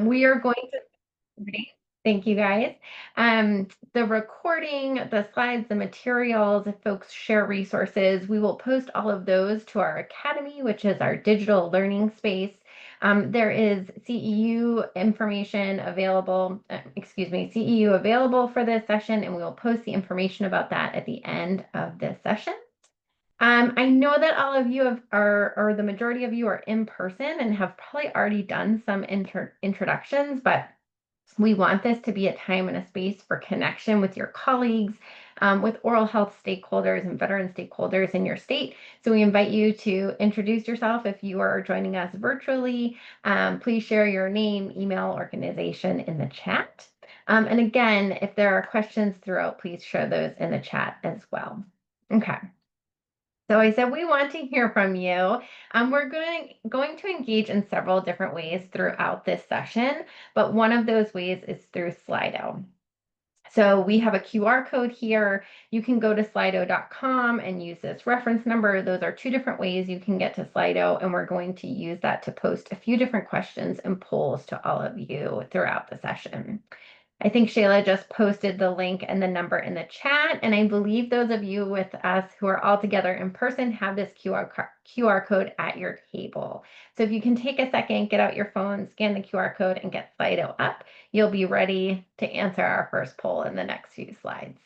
We are going to Great. Thank you, guys. The recording, the slides, the materials, if folks share resources, we will post all of those to our academy, which is our digital learning space. There is CEU information available, CEU available for this session, and we will post the information about that at the end of this session. I know that all of you or the majority of you are in person and have probably already done some introductions, but we want this to be a time and a space for connection with your colleagues, with oral health stakeholders and veteran stakeholders in your state. So we invite you to introduce yourself if you are joining us virtually. Please share your name, email, organization in the chat. And again, if there are questions throughout, please share those in the chat as well. Okay. So I said we want to hear from you. We're going to engage in several different ways throughout this session, but one of those ways is through Slido. So we have a QR code here. You can go to slido.com and use this reference number. Those are two different ways you can get to Slido, and we're going to use that to post a few different questions and polls to all of you throughout the session. I think Shayla just posted the link and the number in the chat. And I believe those of you with us who are all together in person have this QR code at your table. So if you can take a second, get out your phone, scan the QR code, and get Slido up, you'll be ready to answer our first poll in the next few slides.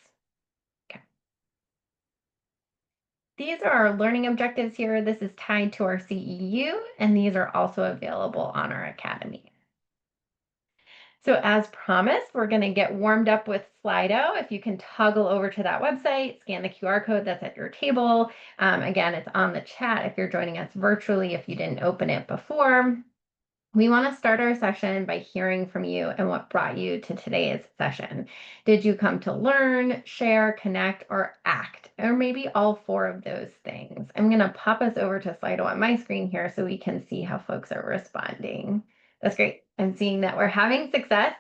Okay. These are our learning objectives here. This is tied to our CEU, and these are also available on our Academy. So as promised, we're going to get warmed up with Slido. If you can toggle over to that website, scan the QR code that's at your table. Again, it's on the chat if you're joining us virtually, if you didn't open it before. We want to start our session by hearing from you and what brought you to today's session. Did you come to learn, share, connect, or act? Or maybe all four of those things. I'm going to pop us over to Slido on my screen here so we can see how folks are responding. That's great. I'm seeing that we're having success.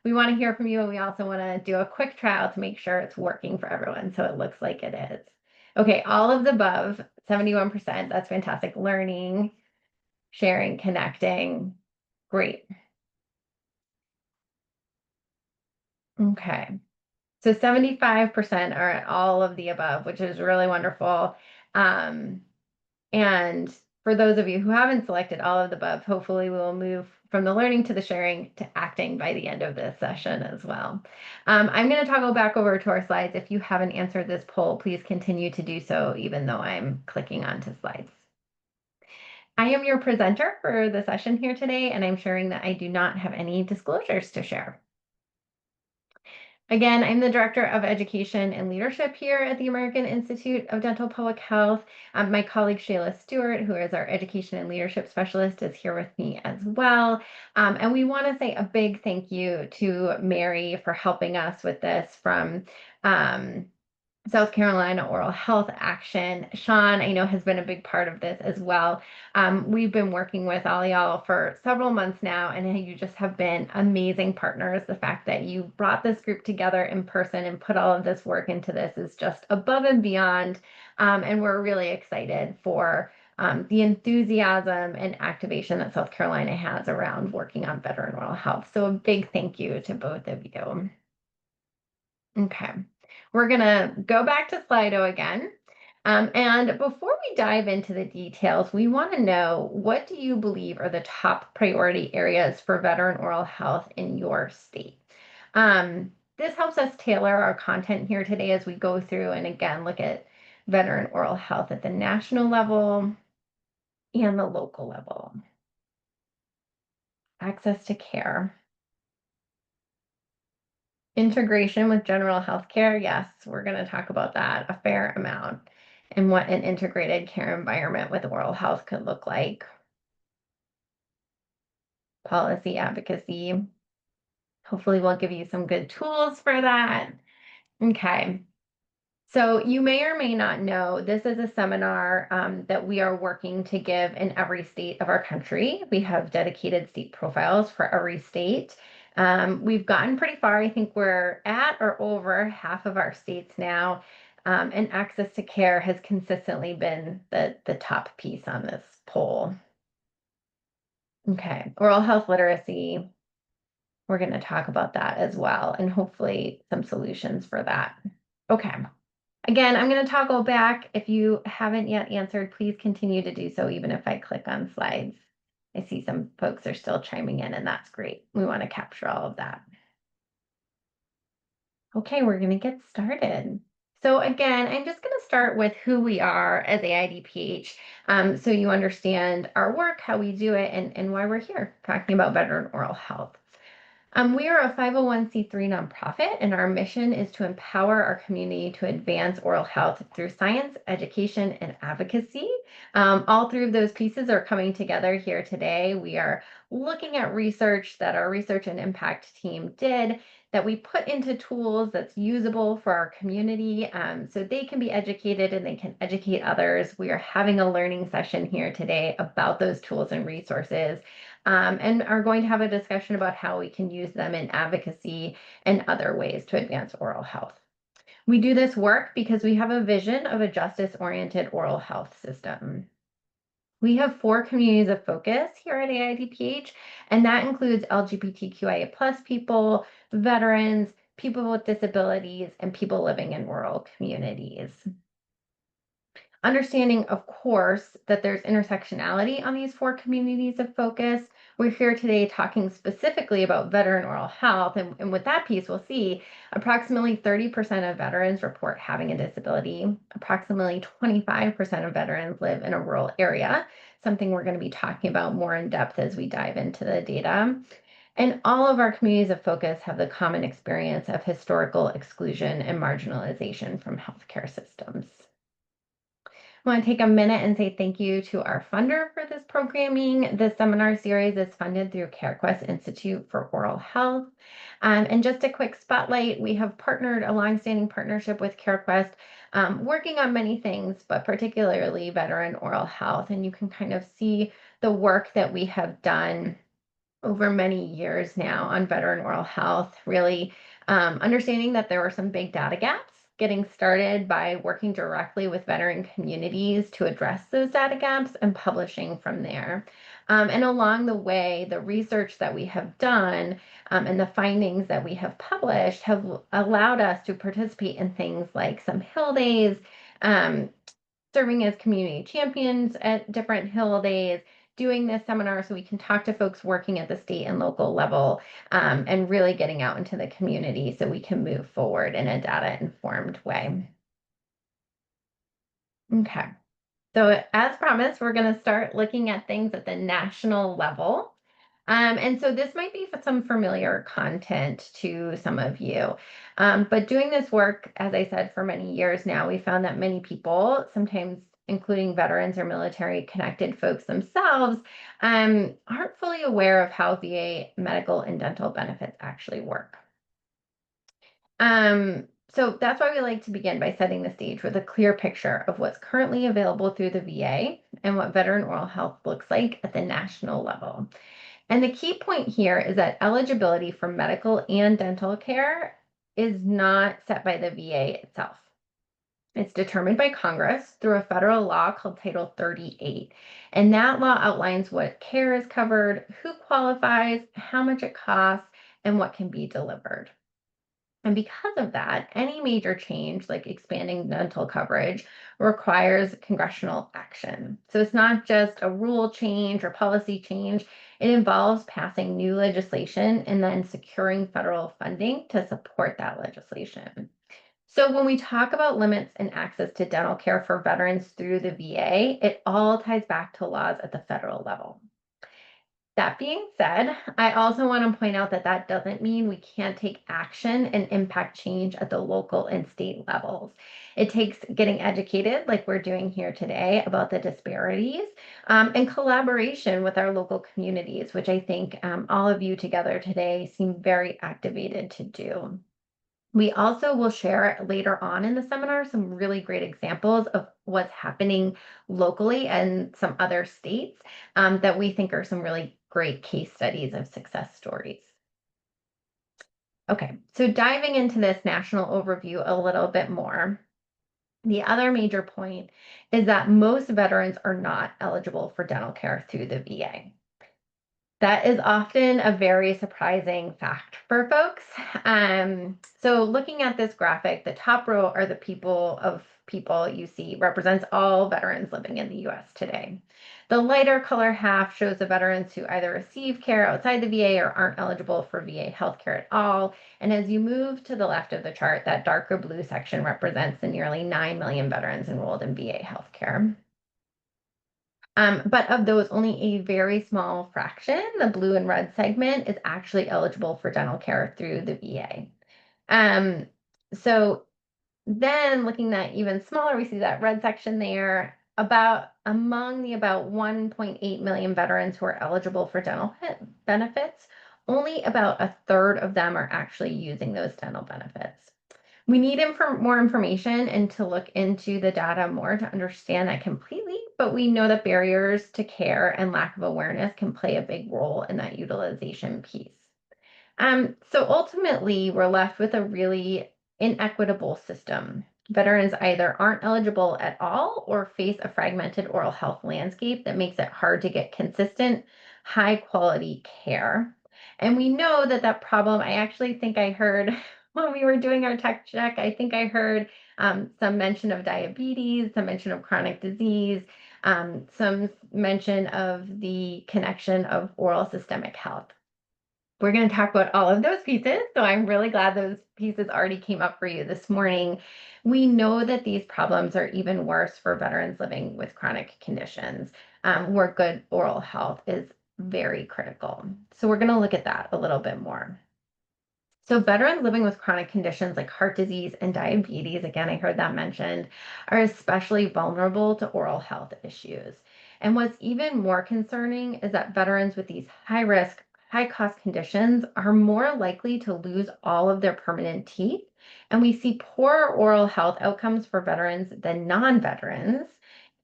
We want to hear from you, and we also want to do a quick trial to make sure it's working for everyone. So it looks like it is. Okay, all of the above, 71%. That's fantastic. Learning, sharing, connecting. Great. Okay. So 75% are at all of the above, which is really wonderful. And for those of you who haven't selected all of the above, hopefully we will move from the learning to the sharing to acting by the end of this session as well. I'm going to toggle back over to our slides. If you haven't answered this poll, please continue to do so, even though I'm clicking onto slides. I am your presenter for the session here today, and I'm sharing that I do not have any disclosures to share. Again, I'm the Director of Education and Leadership here at the American Institute of Dental Public Health. My colleague Shayla Stewart, who is our Education and Leadership Specialist, is here with me as well. And we want to say a big thank you to Mary for helping us with this from South Carolina Oral Health Action. Sean, I know, has been a big part of this as well. We've been working with all y'all for several months now, and you just have been amazing partners. The fact that you brought this group together in person and put all of this work into this is just above and beyond. And we're really excited for the enthusiasm and activation that South Carolina has around working on veteran oral health. So a big thank you to both of you. Okay. We're going to go back to Slido again. And before we dive into the details, we want to know, what do you believe are the top priority areas for veteran oral health in your state? This helps us tailor our content here today as we go through and again look at veteran oral health at the national level and the local level. Access to care. Integration with general health care, yes, we're going to talk about that a fair amount and what an integrated care environment with oral health could look like. Policy advocacy. Hopefully we'll give you some good tools for that. Okay. So you may or may not know, this is a seminar that we are working to give in every state of our country. We have dedicated state profiles for every state. We've gotten pretty far. I think we're at or over half of our states now. And access to care has consistently been the top piece on this poll. Okay, oral health literacy. We're going to talk about that as well, and hopefully some solutions for that. Okay. Again, I'm going to toggle back. If you haven't yet answered, please continue to do so, even if I click on slides. I see some folks are still chiming in, and that's great. We want to capture all of that. Okay, we're going to get started. So again, I'm just going to start with who we are as AIDPH, so you understand our work, how we do it, and why we're here talking about veteran oral health. We are a 501(c)(3) nonprofit, and our mission is to empower our community to advance oral health through science, education, and advocacy. All three of those pieces are coming together here today. We are looking at research that our research and impact team did that we put into tools that's usable for our community, so they can be educated and they can educate others. We are having a learning session here today about those tools and resources, and are going to have a discussion about how we can use them in advocacy and other ways to advance oral health. We do this work because we have a vision of a justice-oriented oral health system. We have 4 communities of focus here at AIDPH, and that includes LGBTQIA+ people, veterans, people with disabilities, and people living in rural communities. Understanding, of course, that there's intersectionality on these 4 communities of focus. We're here today talking specifically about veteran oral health. And with that piece, we'll see approximately 30% of veterans report having a disability. Approximately 25% of veterans live in a rural area, something we're going to be talking about more in depth as we dive into the data. And all of our communities of focus have the common experience of historical exclusion and marginalization from healthcare systems. I want to take a minute and say thank you to our funder for this programming. This seminar series is funded through CareQuest Institute for Oral Health. And just a quick spotlight, we have partnered a longstanding partnership with CareQuest, working on many things, but particularly veteran oral health. And you can kind of see the work that we have done over many years now on veteran oral health, really understanding that there were some big data gaps, getting started by working directly with veteran communities to address those data gaps and publishing from there. And along the way, the research that we have done and the findings that we have published have allowed us to participate in things like some Hill Days, um, serving as community champions at different Hill Days, doing this seminar so we can talk to folks working at the state and local level, and really getting out into the community so we can move forward in a data-informed way. Okay, so as promised, we're going to start looking at things at the national level. And so this might be some familiar content to some of you. But doing this work, as I said, for many years now, we found that many people, sometimes including veterans or military connected folks themselves, aren't fully aware of how VA medical and dental benefits actually work. So that's why we like to begin by setting the stage with a clear picture of what's currently available through the VA and what veteran oral health looks like at the national level. And the key point here is that eligibility for medical and dental care is not set by the VA itself. It's determined by Congress through a federal law called Title 38. And that law outlines what care is covered, who qualifies, how much it costs, and what can be delivered. And because of that, any major change, like expanding dental coverage, requires congressional action. So it's not just a rule change or policy change, it involves passing new legislation and then securing federal funding to support that legislation. So when we talk about limits and access to dental care for veterans through the VA, it all ties back to laws at the federal level. That being said, I also want to point out that that doesn't mean we can't take action and impact change at the local and state levels. It takes getting educated, like we're doing here today, about the disparities, and collaboration with our local communities, which I think all of you together today seem very activated to do. We also will share later on in the seminar some really great examples of what's happening locally and some other states, that we think are some really great case studies of success stories. Okay, so diving into this national overview a little bit more, the other major point is that most veterans are not eligible for dental care through the VA. That is often a very surprising fact for folks. So looking at this graphic, the top row are the people you see represents all veterans living in the US today. The lighter color half shows the veterans who either receive care outside the VA or aren't eligible for VA healthcare at all. And as you move to the left of the chart, that darker blue section represents the nearly 9 million veterans enrolled in VA healthcare. But of those, only a very small fraction, the blue and red segment, is actually eligible for dental care through the VA. Um, so then looking at even smaller, we see that red section there. Among the about 1.8 million veterans who are eligible for dental benefits, only about a third of them are actually using those dental benefits. We need more information and to look into the data more to understand that completely, but we know that barriers to care and lack of awareness can play a big role in that utilization piece. So ultimately, we're left with a really inequitable system. Veterans either aren't eligible at all or face a fragmented oral health landscape that makes it hard to get consistent, high quality care. And we know that that problem, I actually think I heard when we were doing our tech check, I think I heard some mention of diabetes, some mention of chronic disease, some mention of the connection of oral systemic health. We're going to talk about all of those pieces. So I'm really glad those pieces already came up for you this morning. We know that these problems are even worse for veterans living with chronic conditions, where good oral health is very critical. So we're going to look at that a little bit more. So veterans living with chronic conditions like heart disease and diabetes, again, I heard that mentioned, are especially vulnerable to oral health issues. And what's even more concerning is that veterans with these high risk, high cost conditions are more likely to lose all of their permanent teeth. And we see poorer oral health outcomes for veterans than non-veterans,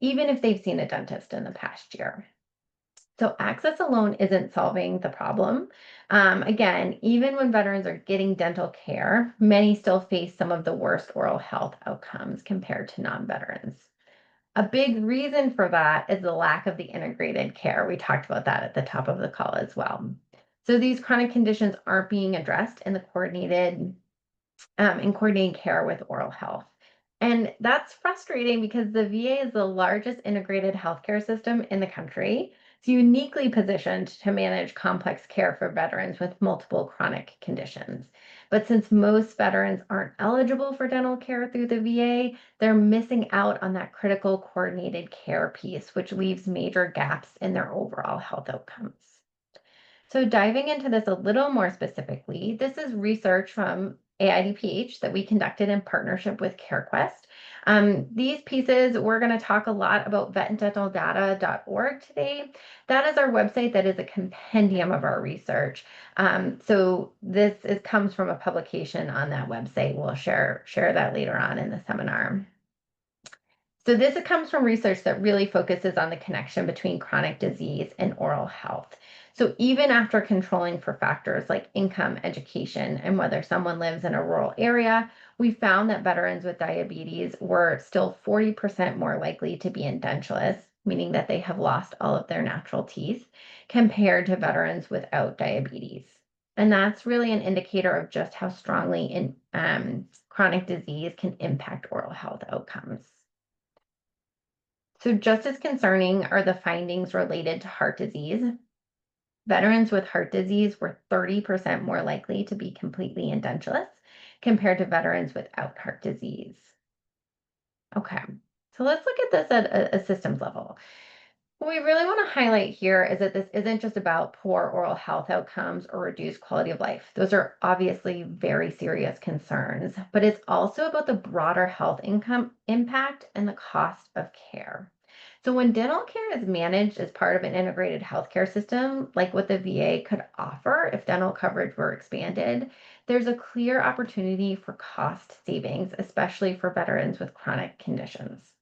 even if they've seen a dentist in the past year. So access alone isn't solving the problem. Again, even when veterans are getting dental care, many still face some of the worst oral health outcomes compared to non-veterans. A big reason for that is the lack of the integrated care. We talked about that at the top of the call as well. So these chronic conditions aren't being addressed in the coordinating care with oral health. And that's frustrating because the VA is the largest integrated healthcare system in the country. It's uniquely positioned to manage complex care for veterans with multiple chronic conditions. But since most veterans aren't eligible for dental care through the VA, they're missing out on that critical coordinated care piece, which leaves major gaps in their overall health outcomes. So diving into this a little more specifically, this is research from AIDPH that we conducted in partnership with CareQuest. These pieces, we're going to talk a lot about vetdental.data.org today. That is our website that is a compendium of our research. So comes from a publication on that website. We'll share that later on in the seminar. So this comes from research that really focuses on the connection between chronic disease and oral health. So even after controlling for factors like income, education, and whether someone lives in a rural area, we found that veterans with diabetes were still 40% more likely to be edentulous, meaning that they have lost all of their natural teeth, compared to veterans without diabetes. And that's really an indicator of just how strongly chronic disease can impact oral health outcomes. So just as concerning are the findings related to heart disease. Veterans with heart disease were 30% more likely to be completely edentulous compared to veterans without heart disease. Okay, so let's look at this at a systems level. What we really want to highlight here is that this isn't just about poor oral health outcomes or reduced quality of life. Those are obviously very serious concerns, but it's also about the broader health income impact and the cost of care. So when dental care is managed as part of an integrated healthcare system, like what the VA could offer if dental coverage were expanded, there's a clear opportunity for cost savings, especially for veterans with chronic conditions.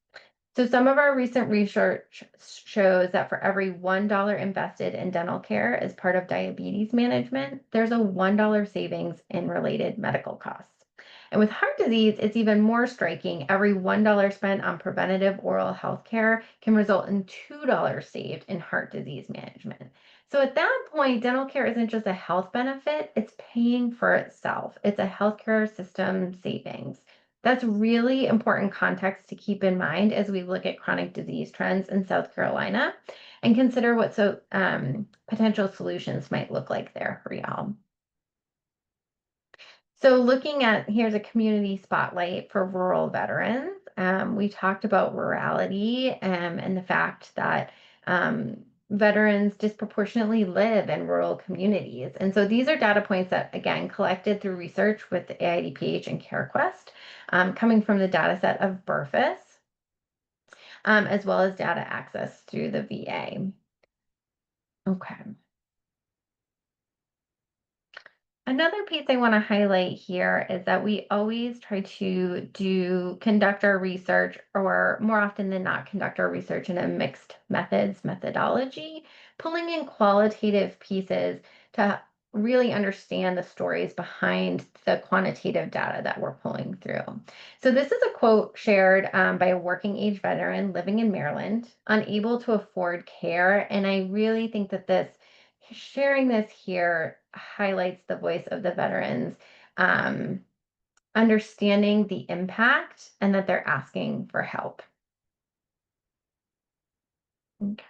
So some of our recent research shows that for every $1 invested in dental care as part of diabetes management, there's a $1 savings in related medical costs. And with heart disease, it's even more striking. Every $1 spent on preventative oral health care can result in $2 saved in heart disease management. So at that point, dental care isn't just a health benefit, it's paying for itself. It's a healthcare system savings. That's really important context to keep in mind as we look at chronic disease trends in South Carolina and consider what potential solutions might look like there for y'all. So looking at, here's a community spotlight for rural veterans. We talked about rurality and the fact that veterans disproportionately live in rural communities. And so these are data points that, again, collected through research with AIDPH and CareQuest, coming from the data set of BRFIS, as well as data access through the VA. Okay. Another piece I want to highlight here is that we always try to conduct our research, or more often than not, conduct our research in a mixed methodology, pulling in qualitative pieces to really understand the stories behind the quantitative data that we're pulling through. So this is a quote shared by a working age veteran living in Maryland, unable to afford care. And I really think that sharing this here highlights the voice of the veterans, um, understanding the impact and that they're asking for help. Okay.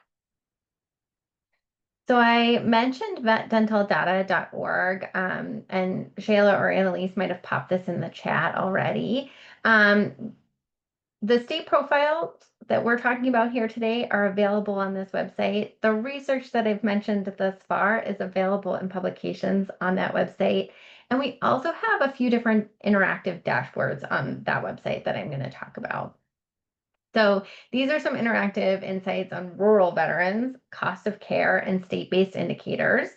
So I mentioned vetdentaldata.org, and Shayla or Annalise might have popped this in the chat already. The state profiles that we're talking about here today are available on this website. The research that I've mentioned thus far is available in publications on that website. And we also have a few different interactive dashboards on that website that I'm going to talk about. So these are some interactive insights on rural veterans, cost of care, and state-based indicators.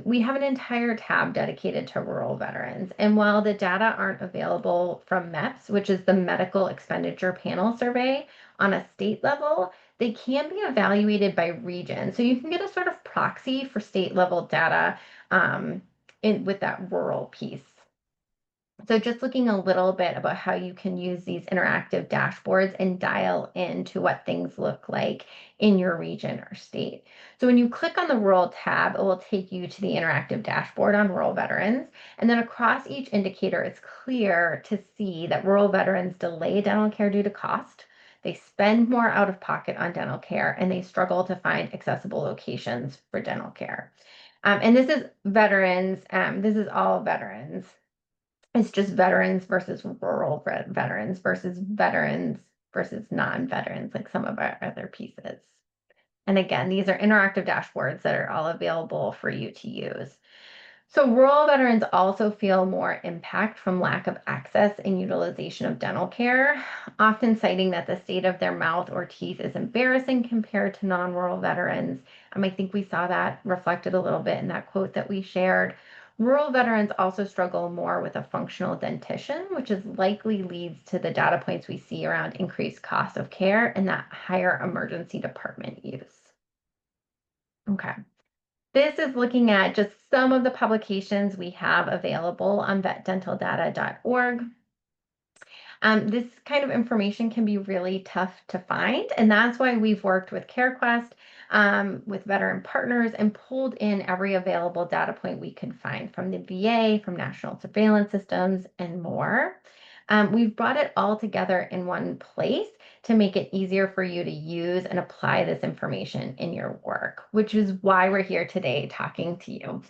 We have an entire tab dedicated to rural veterans. And while the data aren't available from MEPS, which is the Medical Expenditure Panel Survey, on a state level, they can be evaluated by region. So you can get a sort of proxy for state level data with that rural piece. So just looking a little bit about how you can use these interactive dashboards and dial into what things look like in your region or state. So when you click on the rural tab, it will take you to the interactive dashboard on rural veterans. And then across each indicator, it's clear to see that rural veterans delay dental care due to cost. They spend more out of pocket on dental care, and they struggle to find accessible locations for dental care. And this is veterans, this is all veterans. It's just veterans versus rural veterans versus non-veterans, like some of our other pieces. And again, these are interactive dashboards that are all available for you to use. So rural veterans also feel more impact from lack of access and utilization of dental care, often citing that the state of their mouth or teeth is embarrassing compared to non-rural veterans. I think we saw that reflected a little bit in that quote that we shared. Rural veterans also struggle more with a functional dentition, which is likely leads to the data points we see around increased cost of care and that higher emergency department use. Okay. This is looking at just some of the publications we have available on vetdentaldata.org. This kind of information can be really tough to find, and that's why we've worked with CareQuest, with veteran partners, and pulled in every available data point we could find from the VA, from national surveillance systems, and more. We've brought it all together in one place to make it easier for you to use and apply this information in your work, which is why we're here today talking to you.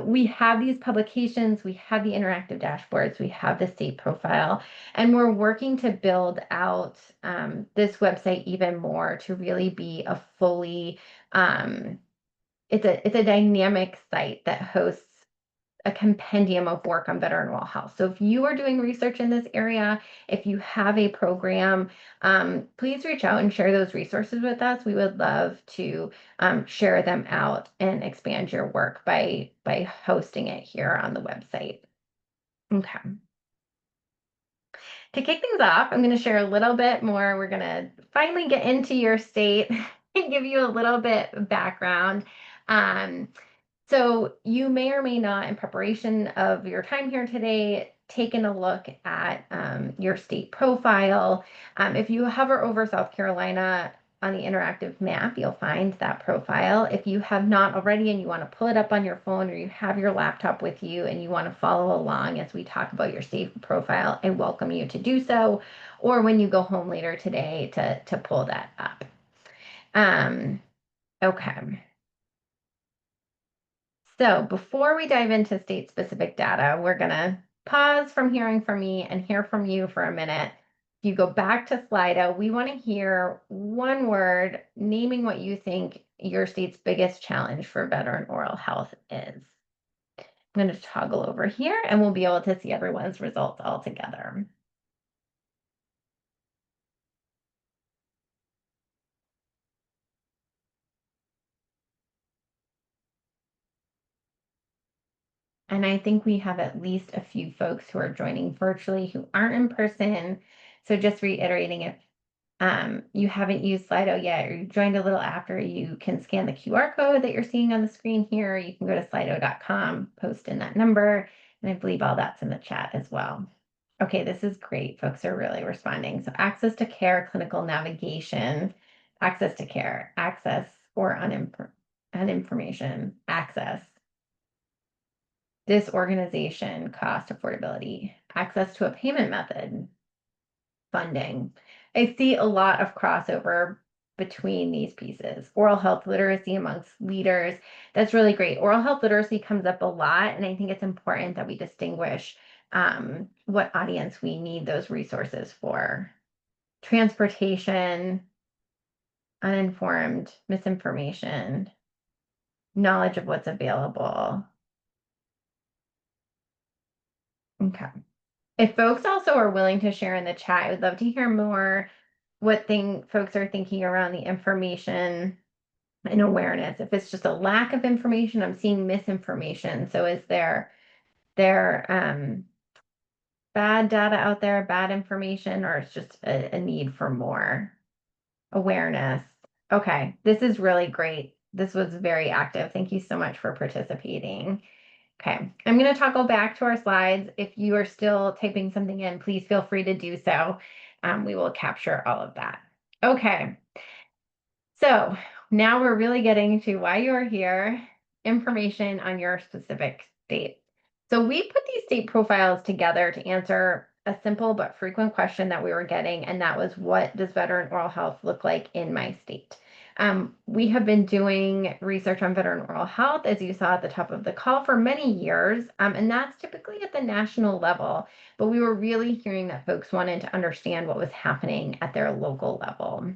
We have these publications, we have the interactive dashboards, we have the state profile, and we're working to build out this website even more to really be a fully, it's a dynamic site that hosts a compendium of work on veteran oral health. So if you are doing research in this area, if you have a program, please reach out and share those resources with us. We would love to share them out and expand your work by hosting it here on the website. Okay. To kick things off, I'm going to share a little bit more. We're going to finally get into your state and give you a little bit of background. So you may or may not, in preparation of your time here today, taken a look at your state profile. If you hover over South Carolina, on the interactive map, you'll find that profile. If you have not already and you want to pull it up on your phone or you have your laptop with you and you want to follow along as we talk about your state profile, I welcome you to do so, or when you go home later today to pull that up. Okay. So before we dive into state-specific data, we're going to pause from hearing from me and hear from you for a minute. If you go back to Slido, we want to hear one word naming what you think your state's biggest challenge for veteran oral health is. I'm going to toggle over here and we'll be able to see everyone's results all together. And I think we have at least a few folks who are joining virtually who aren't in person. So just reiterating, if you haven't used Slido yet, or you joined a little after, you can scan the QR code that you're seeing on the screen here. You can go to slido.com, post in that number, and I believe all that's in the chat as well. Okay, this is great. Folks are really responding. So access to care, clinical navigation, access to care, access or uninformation, access, disorganization, cost, affordability, access to a payment method, funding. I see a lot of crossover between these pieces. Oral health literacy amongst leaders. That's really great. Oral health literacy comes up a lot, and I think it's important that we distinguish what audience we need those resources for. Transportation, uninformed, misinformation, knowledge of what's available. Okay. If folks also are willing to share in the chat, I would love to hear more what folks are thinking around the information and awareness. If it's just a lack of information, I'm seeing misinformation. So is there bad data out there, bad information, or it's just a need for more awareness? Okay, this is really great. This was very active. Thank you so much for participating. Okay, I'm going to toggle back to our slides. If you are still typing something in, please feel free to do so. We will capture all of that. Okay, so now we're really getting to why you are here, information on your specific state. So we put these state profiles together to answer a simple but frequent question that we were getting, and that was, what does veteran oral health look like in my state? We have been doing research on veteran oral health, as you saw at the top of the call, for many years, and that's typically at the national level, but we were really hearing that folks wanted to understand what was happening at their local level.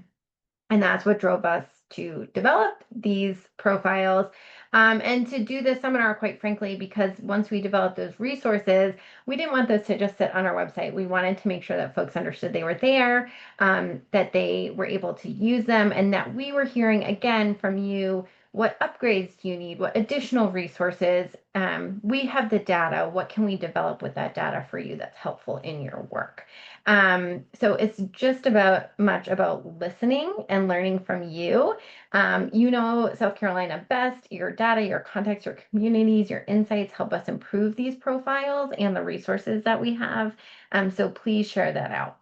And that's what drove us to develop these profiles and to do this seminar, quite frankly, because once we developed those resources, we didn't want those to just sit on our website. We wanted to make sure that folks understood they were there, that they were able to use them, and that we were hearing again from you, what upgrades do you need? What additional resources? We have the data. What can we develop with that data for you that's helpful in your work? So it's just much about listening and learning from you. You know South Carolina best. Your data, your context, your communities, your insights help us improve these profiles and the resources that we have. So please share that out.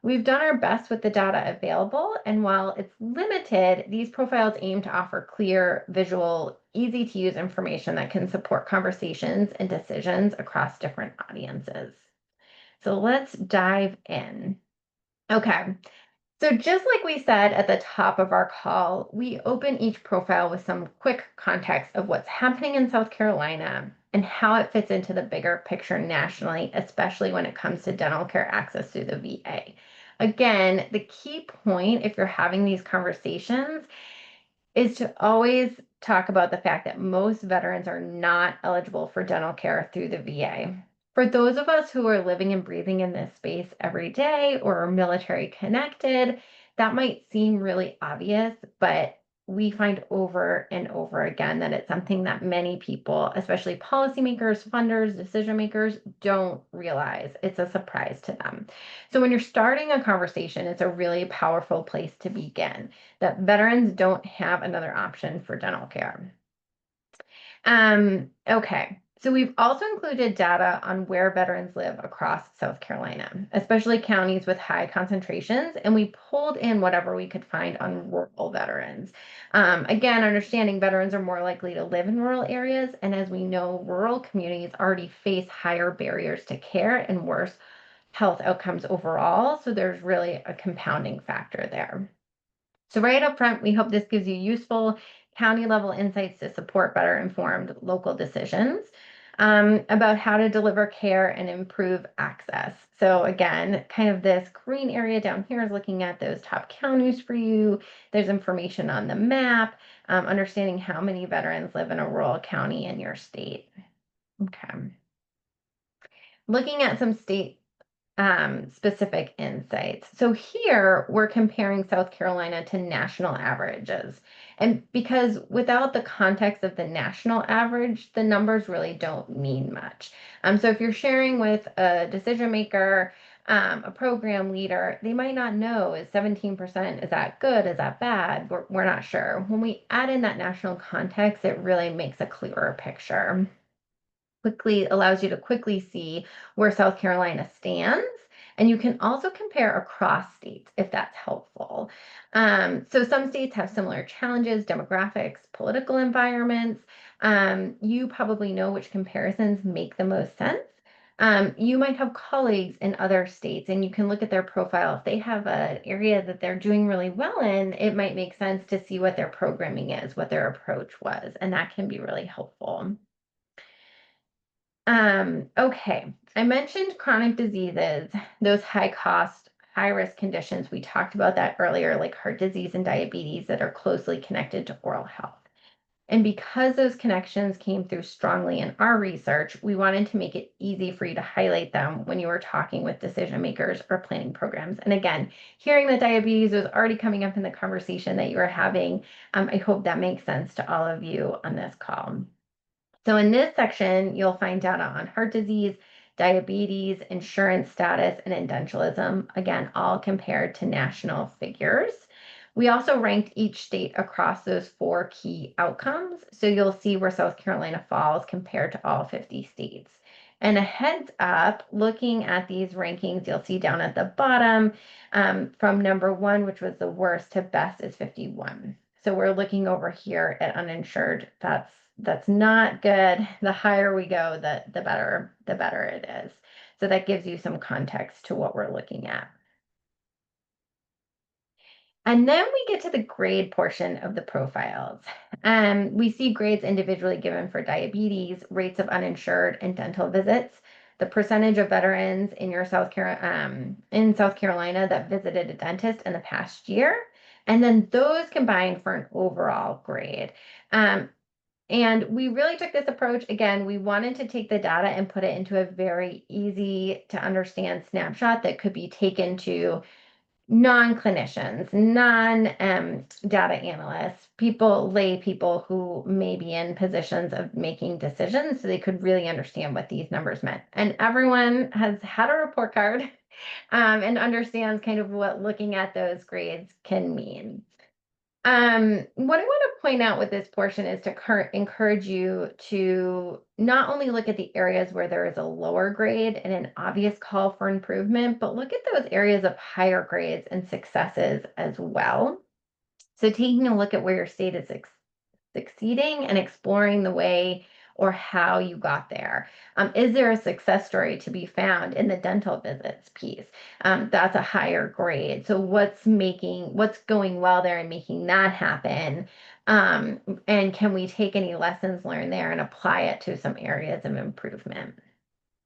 We've done our best with the data available, and while it's limited, these profiles aim to offer clear, visual, easy to use information that can support conversations and decisions across different audiences. So let's dive in. Okay, so just like we said at the top of our call, we open each profile with some quick context of what's happening in South Carolina and how it fits into the bigger picture nationally, especially when it comes to dental care access through the VA. Again, the key point, if you're having these conversations, is to always talk about the fact that most veterans are not eligible for dental care through the VA. For those of us who are living and breathing in this space every day or are military connected, that might seem really obvious, but we find over and over again that it's something that many people, especially policymakers, funders, decision makers, don't realize. It's a surprise to them. So when you're starting a conversation, it's a really powerful place to begin, that veterans don't have another option for dental care. Okay, So we've also included data on where veterans live across South Carolina, especially counties with high concentrations, and we pulled in whatever we could find on rural veterans. Again, understanding veterans are more likely to live in rural areas, and as we know, rural communities already face higher barriers to care and worse health outcomes overall, so there's really a compounding factor there. So right up front, we hope this gives you useful county level insights to support better informed local decisions about how to deliver care and improve access. So again, kind of this green area down here is looking at those top counties for you. There's information on the map, understanding how many veterans live in a rural county in your state. Okay. Looking at some state specific insights. So here we're comparing South Carolina to national averages. And because without the context of the national average, the numbers really don't mean much. So if you're sharing with a decision maker, a program leader, they might not know, is 17%, is that good? Is that bad? We're not sure. When we add in that national context, it really makes a clearer picture. Quickly allows you to quickly see where South Carolina stands. And you can also compare across states if that's helpful. So some states have similar challenges, demographics, political environments. You probably know which comparisons make the most sense. You might have colleagues in other states and you can look at their profile. If they have an area that they're doing really well in, it might make sense to see what their programming is, what their approach was, and that can be really helpful. Okay. I mentioned chronic diseases, those high cost, high risk conditions. We talked about that earlier, like heart disease and diabetes that are closely connected to oral health. And because those connections came through strongly in our research, we wanted to make it easy for you to highlight them when you were talking with decision makers or planning programs. And again, hearing that diabetes was already coming up in the conversation that you were having, I hope that makes sense to all of you on this call. So in this section, you'll find data on heart disease, diabetes, insurance status, and indenturism, again, all compared to national figures. We also ranked each state across those 4 key outcomes. So you'll see where South Carolina falls compared to all 50 states. And a heads up, looking at these rankings, you'll see down at the bottom from number 1, which was the worst, to best is 51. So we're looking over here at uninsured. That's not good. The higher we go, the better it is. So that gives you some context to what we're looking at. And then we get to the grade portion of the profiles. We see grades individually given for diabetes, rates of uninsured, and dental visits, the percentage of veterans in South Carolina that visited a dentist in the past year, and then those combined for an overall grade. And we really took this approach. Again, we wanted to take the data and put it into a very easy to understand snapshot that could be taken to non-clinicians, non-data analysts, lay people who may be in positions of making decisions so they could really understand what these numbers meant. And everyone has had a report card and understands kind of what looking at those grades can mean. What I want to point out with this portion is to encourage you to not only look at the areas where there is a lower grade and an obvious call for improvement, but look at those areas of higher grades and successes as well. So taking a look at where your state is succeeding and exploring the way or how you got there. Is there a success story to be found in the dental visits piece? That's a higher grade. So what's going well there and making that happen? And can we take any lessons learned there and apply it to some areas of improvement?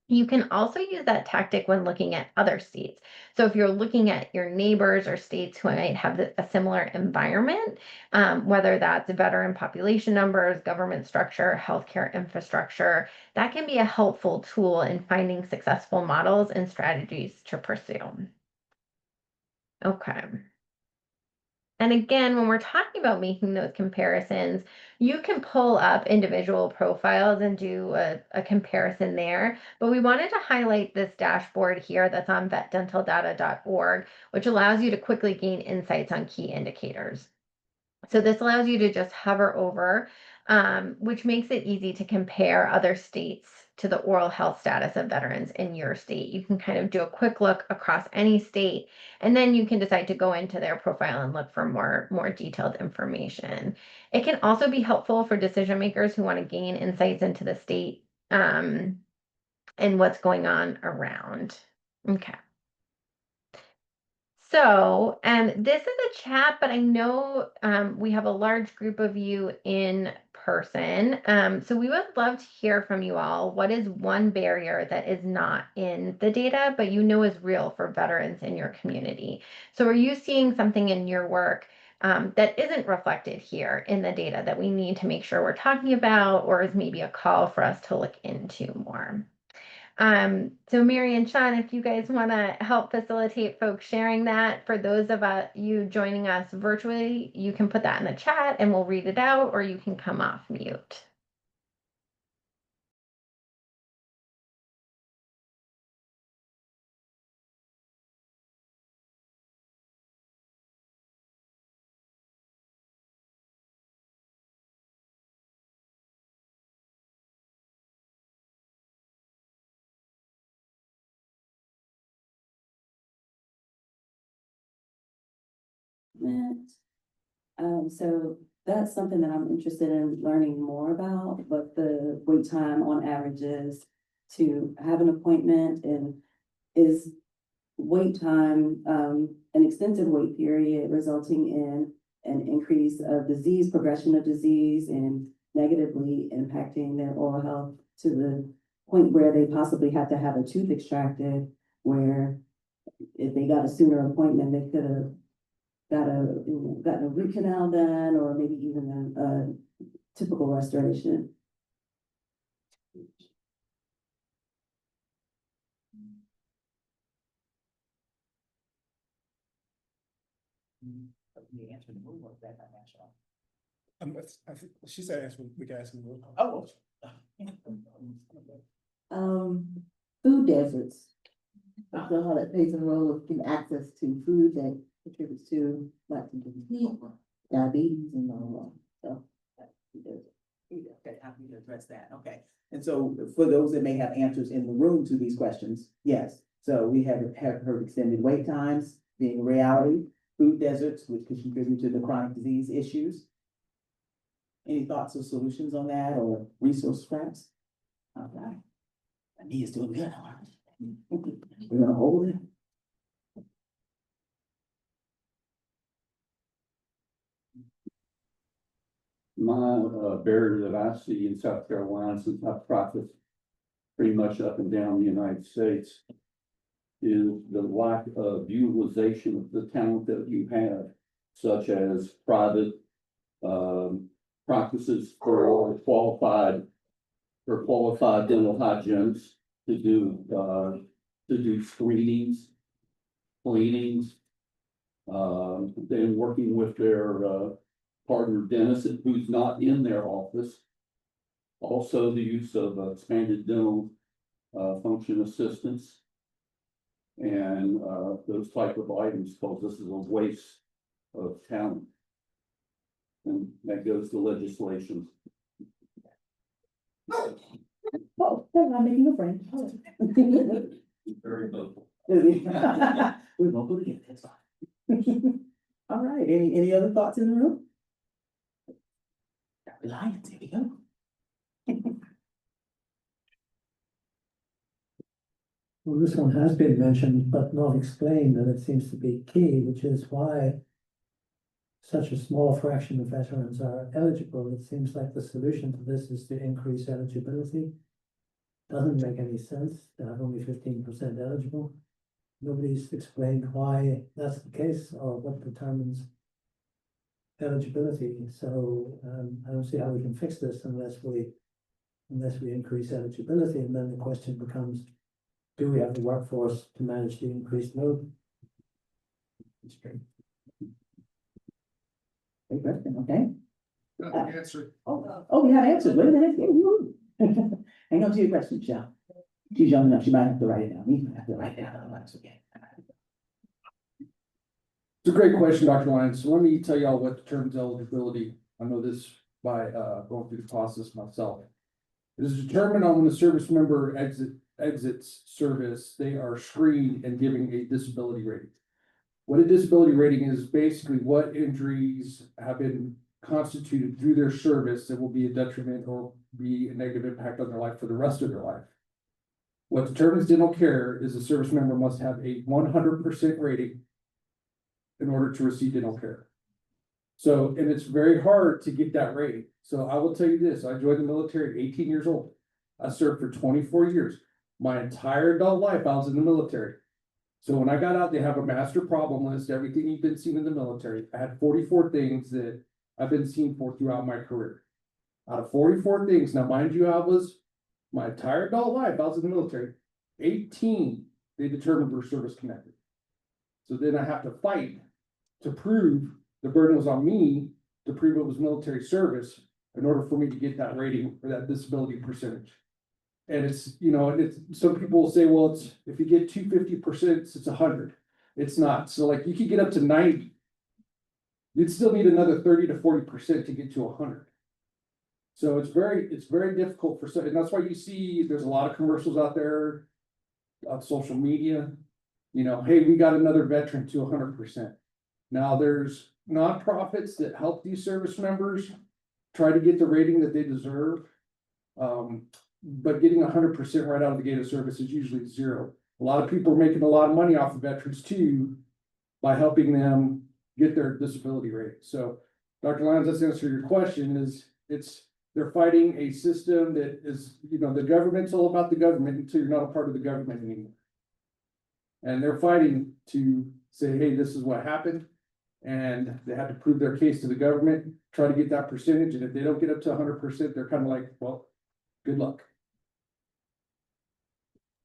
You can also use that tactic when looking at other states. So if you're looking at your neighbors or states who might have a similar environment, whether that's veteran population numbers, government structure, healthcare infrastructure, that can be a helpful tool in finding successful models and strategies to pursue. Okay. And again, when we're talking about making those comparisons, you can pull up individual profiles and do a comparison there. But we wanted to highlight this dashboard here that's on vetdentaldata.org, which allows you to quickly gain insights on key indicators. So this allows you to just hover over which makes it easy to compare other states to the oral health status of veterans in your state. You can kind of do a quick look across any state, and then you can decide to go into their profile and look for more detailed information. It can also be helpful for decision makers who want to gain insights into the state and what's going on around. Okay. So this is a chat, but I know we have a large group of you in person. So we would love to hear from you all. What is one barrier that is not in the data, but you know is real for veterans in your community? So are you seeing something in your work that isn't reflected here in the data that we need to make sure we're talking about, or is maybe a call for us to look into more? So Mary and Sean, if you guys want to help facilitate folks sharing that, for those of you joining us virtually, you can put that in the chat and we'll read it out, or you can come off mute. So that's something that I'm interested in learning more about, but the wait time on averages to have an appointment, and is wait time, an extensive wait period resulting in an increase of disease, progression of disease, and negatively impacting their oral health to the point where they possibly have to have a tooth extracted, where if they got a sooner appointment, they could have gotten a root canal done, or maybe even a typical restoration. The answer to move was that I think she said answer we can ask him. Oh. Food deserts. So how that plays a role of getting access to food that contributes to like heat, diabetes, and all that. So Okay, I need to address that. Okay. And so for those that may have answers in the room to these questions, yes. So we have heard extended wait times being reality, food deserts, which could contribute to the chronic disease issues. Any thoughts or solutions on that, or resource scraps? All right. My knee is doing good. We're gonna hold it. My barrier that I see in South Carolina, since I've practiced pretty much up and down the United States, is the lack of utilization of the talent that you have, such as private practices for qualified dental hygienists to do screenings, cleanings, then working with their partner dentist who's not in their office. Also, the use of expanded dental function assistance and those type of items, because this is a waste of talent. And that goes to legislation. Oh, I'm making a friend. Very vocal. We're gonna go together, that's fine. All right, any other thoughts in the room? Reliance, here we go. Well, this one has been mentioned, but not explained, and it seems to be key, which is why such a small fraction of veterans are eligible. It seems like the solution to this is to increase eligibility. Doesn't make any sense to have only 15% eligible. Nobody's explained why that's the case or what determines eligibility. So I don't see how we can fix this unless we increase eligibility. And then the question becomes, do we have the workforce to manage the increased load? Great question, okay. Answer. Oh, you have answered, wait a minute. Hang on to your question, Michelle. She's young enough, she might have to write it down. You might have to write it down, otherwise, okay. It's a great question, Dr. Lyons. So let me tell y'all what determines eligibility. I know this by going through the process myself. It is determined on when the service member exits service, they are screened and giving a disability rating. What a disability rating is basically what injuries have been constituted through their service that will be a detriment or be a negative impact on their life for the rest of their life. What determines dental care is a service member must have a 100% rating in order to receive dental care. So, and it's very hard to get that rating. So I will tell you this, I joined the military at 18 years old. I served for 24 years. My entire adult life, I was in the military. So when I got out, they have a master problem list, everything you've been seeing in the military. I had 44 things that I've been seen for throughout my career. Out of 44 things, now mind you, I was my entire adult life, I was in the military. 18, they determined were service connected. So then I have to fight to prove the burden was on me to prove it was military service in order for me to get that rating or that disability percentage. And it's, you know, and it's, some people will say, well, it's, if you get 250%, it's 100. It's not. So like you could get up to 90. You'd still need another 30 to 40% to get to 100. So it's very difficult for some, and that's why you see there's a lot of commercials out there on social media. You know, hey, we got another veteran to 100%. Now there's nonprofits that help these service members try to get the rating that they deserve. But getting 100% right out of the gate of service is usually zero. A lot of people are making a lot of money off of veterans too by helping them get their disability rate. So Dr. Lyons, that's the answer to your question is they're fighting a system that is, you know, the government's all about the government until you're not a part of the government anymore. And they're fighting to say, hey, this is what happened. And they have to prove their case to the government, try to get that percentage. And if they don't get up to 100%, they're kind of like, well, good luck.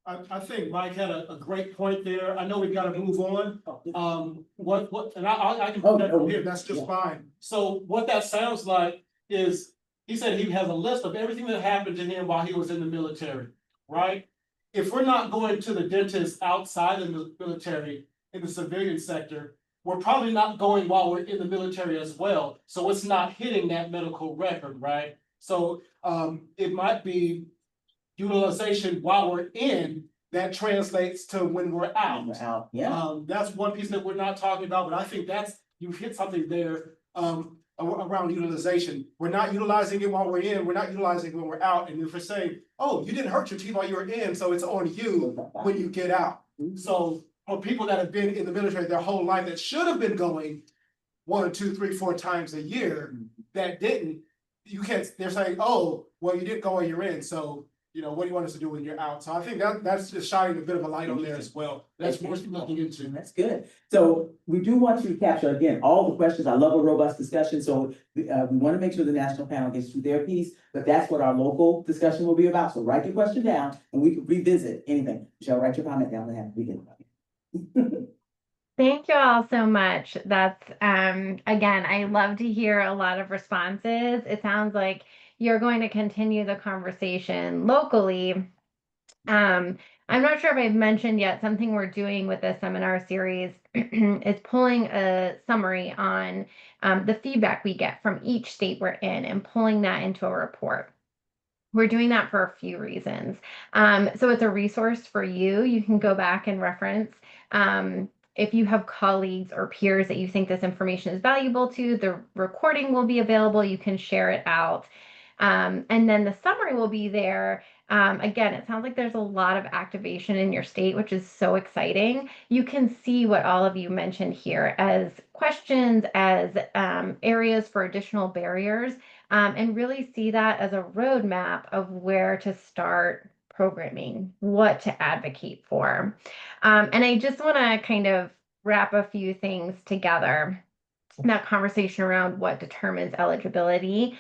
I think Mike had a great point there. I know we've got to move on. And I can put that over here, that's just fine. So what that sounds like is, he said he has a list of everything that happened to him while he was in the military, right? If we're not going to the dentist outside of the military, in the civilian sector, we're probably not going while we're in the military as well. So it's not hitting that medical record, right? So it might be utilization while we're in that translates to when we're out. We're out, yeah. That's one piece that we're not talking about, but I think that's, you've hit something there around utilization. We're not utilizing it while we're in, we're not utilizing it when we're out. And if we're saying, oh, you didn't hurt your teeth while you were in, so it's on you when you get out. So for people that have been in the military their whole life that should have been going 1, 2, 3, 4 times a year that didn't, you can't, they're saying, oh, well, you didn't go while you're in, so you know, what do you want us to do when you're out? So I think that's just shining a bit of a light on there as well. That's worth looking into. That's good. So we do want you to capture, again, all the questions. I love a robust discussion. So we want to make sure the national panel gets through their piece, but that's what our local discussion will be about. So write your question down and we can revisit anything. Michelle, write your comment down and have we can. Thank you all so much. That's, again, I love to hear a lot of responses. It sounds like you're going to continue the conversation locally. I'm not sure if I've mentioned yet, something we're doing with this seminar series is pulling a summary on the feedback we get from each state we're in and pulling that into a report. We're doing that for a few reasons. So it's a resource for you. You can go back and reference. If you have colleagues or peers that you think this information is valuable to, the recording will be available. You can share it out. And then the summary will be there. Again, it sounds like there's a lot of activation in your state, which is so exciting. You can see what all of you mentioned here as questions, as areas for additional barriers, and really see that as a roadmap of where to start programming, what to advocate for. And I just want to kind of wrap a few things together. That conversation around what determines eligibility.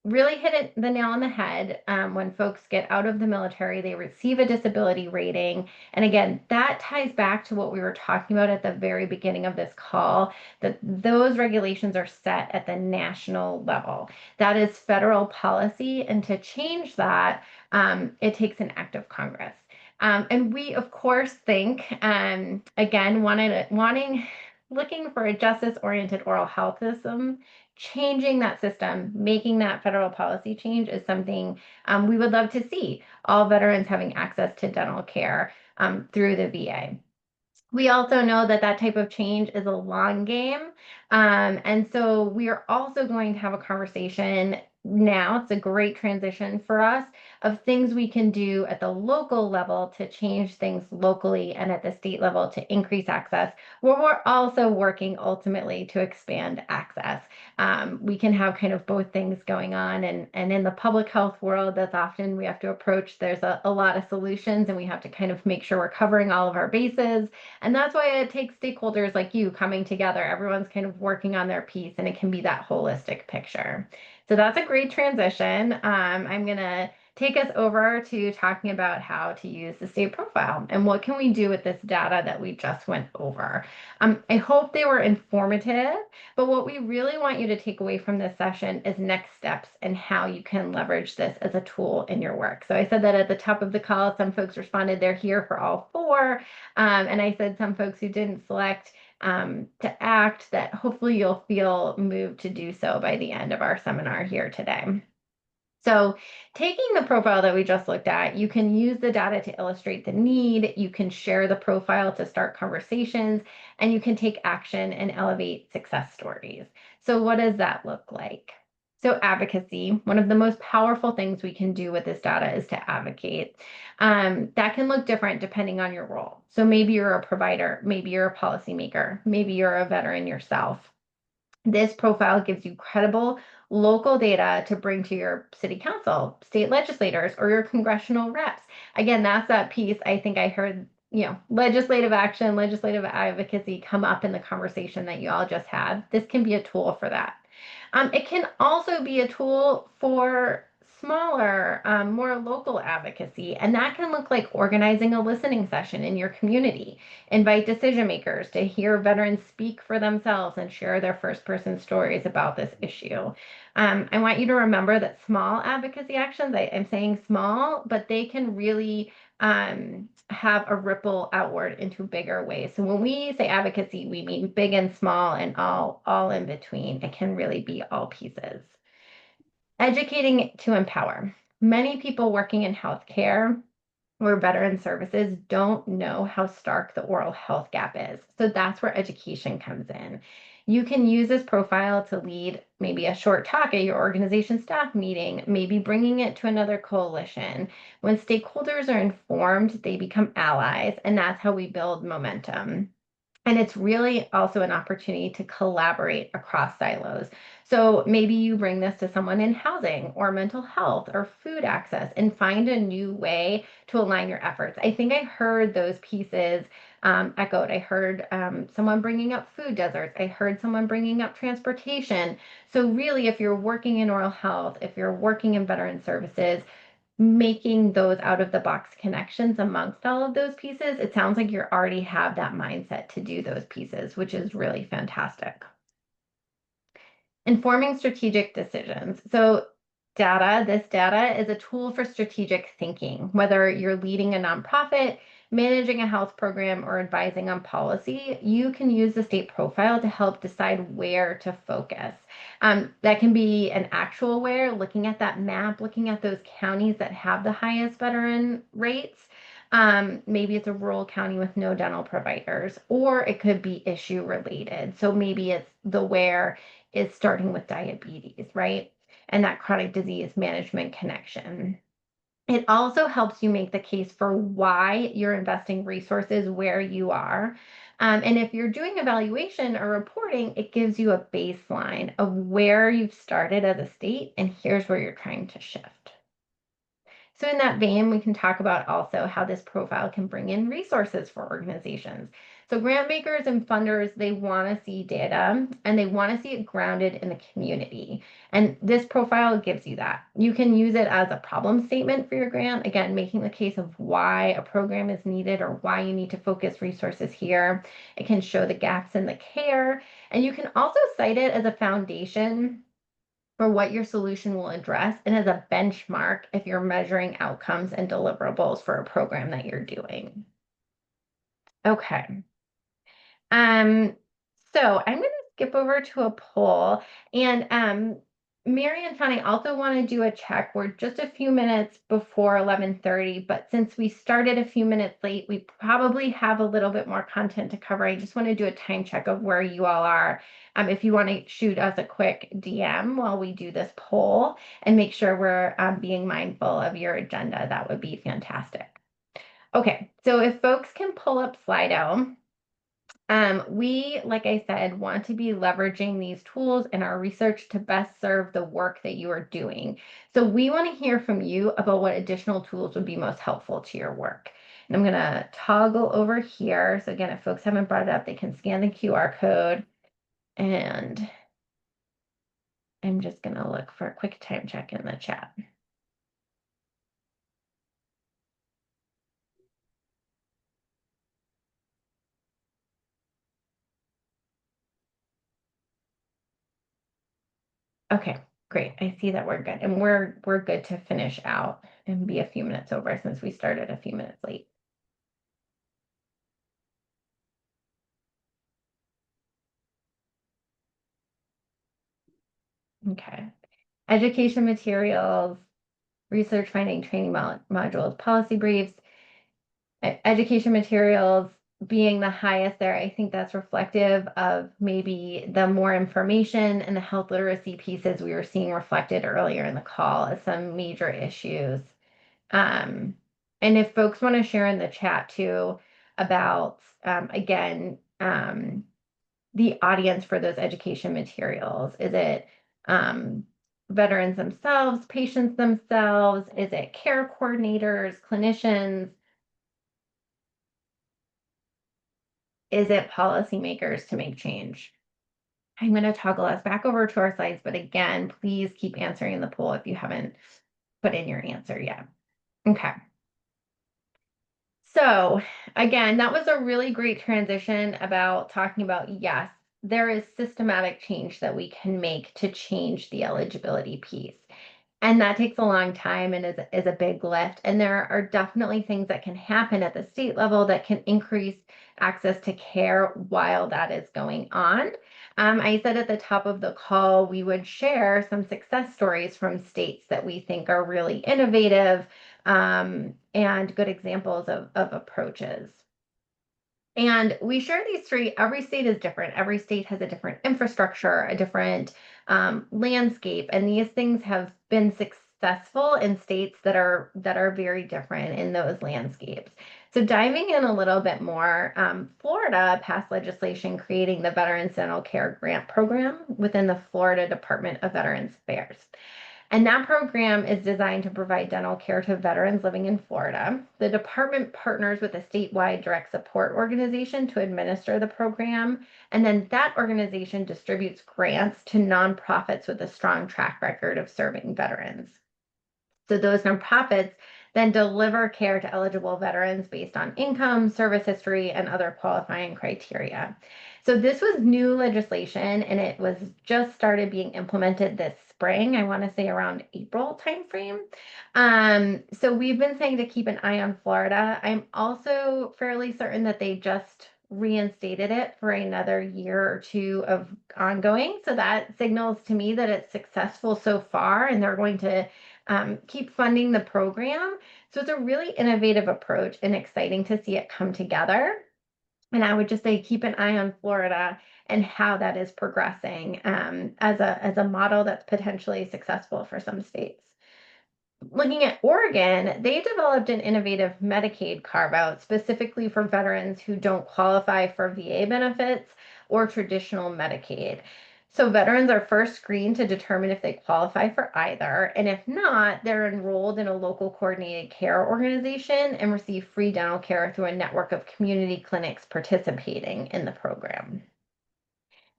Really hit the nail on the head. When folks get out of the military, they receive a disability rating. And again, that ties back to what we were talking about at the very beginning of this call, that those regulations are set at the national level. That is federal policy. And to change that, it takes an act of Congress. And we, of course, think, again, looking for a justice-oriented oral health system changing that system, making that federal policy change is something we would love to see all veterans having access to dental care through the VA. We also know that that type of change is a long game. And so we are also going to have a conversation now. It's a great transition for us of things we can do at the local level to change things locally and at the state level to increase access, where we're also working ultimately to expand access. We can have kind of both things going on. And in the public health world, that's often we have to approach, there's a lot of solutions and we have to kind of make sure we're covering all of our bases. And that's why it takes stakeholders like you coming together. Everyone's kind of working on their piece and it can be that holistic picture. So that's a great transition. I'm going to take us over to talking about how to use the state profile and what can we do with this data that we just went over. I hope they were informative, but what we really want you to take away from this session is next steps and how you can leverage this as a tool in your work. So I said that at the top of the call, some folks responded they're here for all four. And I said some folks who didn't select to act, that hopefully you'll feel moved to do so by the end of our seminar here today. So taking the profile that we just looked at, you can use the data to illustrate the need, you can share the profile to start conversations, and you can take action and elevate success stories. So what does that look like? So advocacy, one of the most powerful things we can do with this data is to advocate. That can look different depending on your role. So maybe you're a provider, maybe you're a policymaker, maybe you're a veteran yourself. This profile gives you credible local data to bring to your city council, state legislators, or your congressional reps. Again, that's that piece I think I heard, legislative action, legislative advocacy come up in the conversation that you all just had. This can be a tool for that. It can also be a tool for smaller, more local advocacy, and that can look like organizing a listening session in your community. Invite decision makers to hear veterans speak for themselves and share their first-person stories about this issue. I want you to remember that small advocacy actions, I'm saying small, but they can really have a ripple outward into bigger ways. So when we say advocacy, we mean big and small and all in between. It can really be all pieces. Educating to empower. Many people working in healthcare or veteran services don't know how stark the oral health gap is. So that's where education comes in. You can use this profile to lead maybe a short talk at your organization staff meeting, maybe bringing it to another coalition. When stakeholders are informed, they become allies, and that's how we build momentum. And it's really also an opportunity to collaborate across silos. So maybe you bring this to someone in housing or mental health or food access and find a new way to align your efforts. I think I heard those pieces echoed. I heard someone bringing up food deserts. I heard someone bringing up transportation. So really, if you're working in oral health, if you're working in veteran services, making those out of the box connections amongst all of those pieces, it sounds like you already have that mindset to do those pieces, which is really fantastic. Informing strategic decisions. So this data is a tool for strategic thinking, whether you're leading a nonprofit, managing a health program, or advising on policy. You can use the state profile to help decide where to focus. That can be an actual where, looking at that map, looking at those counties that have the highest veteran rates. Maybe it's a rural county with no dental providers, or it could be issue related. So maybe it's the where is starting with diabetes, right? And that chronic disease management connection. It also helps you make the case for why you're investing resources where you are. And if you're doing evaluation or reporting, it gives you a baseline of where you've started as a state and here's where you're trying to shift. So in that vein, we can talk about also how this profile can bring in resources for organizations. So grant makers and funders, they want to see data and they want to see it grounded in the community. And this profile gives you that. You can use it as a problem statement for your grant, again, making the case of why a program is needed or why you need to focus resources here. It can show the gaps in the care. And you can also cite it as a foundation for what your solution will address and as a benchmark if you're measuring outcomes and deliverables for a program that you're doing. Okay. So I'm going to skip over to a poll. And Mary and Sean, I also want to do a check. We're just a few minutes before 11:30, but since we started a few minutes late, we probably have a little bit more content to cover. I just want to do a time check of where you all are. If you want to shoot us a quick DM while we do this poll and make sure we're being mindful of your agenda, that would be fantastic. Okay, so if folks can pull up Slido, we, like I said, want to be leveraging these tools in our research to best serve the work that you are doing. So we want to hear from you about what additional tools would be most helpful to your work. And I'm going to toggle over here. So again, if folks haven't brought it up, they can scan the QR code. And I'm just going to look for a quick time check in the chat. Okay, great. I see that we're good. And we're good to finish out and be a few minutes over since we started a few minutes late. Okay. Education materials, research finding training modules, policy briefs, education materials being the highest there. I think that's reflective of maybe the more information and the health literacy pieces we were seeing reflected earlier in the call as some major issues. And if folks want to share in the chat too about, again, the audience for those education materials, is it veterans themselves, patients themselves? Is it care coordinators, clinicians? Is it policymakers to make change? I'm going to toggle us back over to our slides, but again, please keep answering the poll if you haven't put in your answer yet. Okay. So again, that was a really great transition about talking about, yes, there is systematic change that we can make to change the eligibility piece. And that takes a long time and is a big lift. And there are definitely things that can happen at the state level that can increase access to care while that is going on. I said at the top of the call, we would share some success stories from states that we think are really innovative and good examples of approaches. And we share these three. Every state is different. Every state has a different infrastructure, a different landscape, and these things have been successful in states that are very different in those landscapes. So diving in a little bit more, Florida passed legislation creating the Veterans Dental Care Grant Program within the Florida Department of Veterans Affairs. And that program is designed to provide dental care to veterans living in Florida. The department partners with a statewide direct support organization to administer the program. And then that organization distributes grants to nonprofits with a strong track record of serving veterans. So those nonprofits then deliver care to eligible veterans based on income, service history, and other qualifying criteria. So this was new legislation and it was just started being implemented this spring. I want to say around April timeframe. So we've been saying to keep an eye on Florida. I'm also fairly certain that they just reinstated it for another year or two of ongoing. So that signals to me that it's successful so far and they're going to keep funding the program. So it's a really innovative approach and exciting to see it come together. And I would just say keep an eye on Florida and how that is progressing as a model that's potentially successful for some states. Looking at Oregon, they developed an innovative Medicaid carve-out specifically for veterans who don't qualify for VA benefits or traditional Medicaid. So veterans are first screened to determine if they qualify for either, and if not, they're enrolled in a local coordinated care organization and receive free dental care through a network of community clinics participating in the program.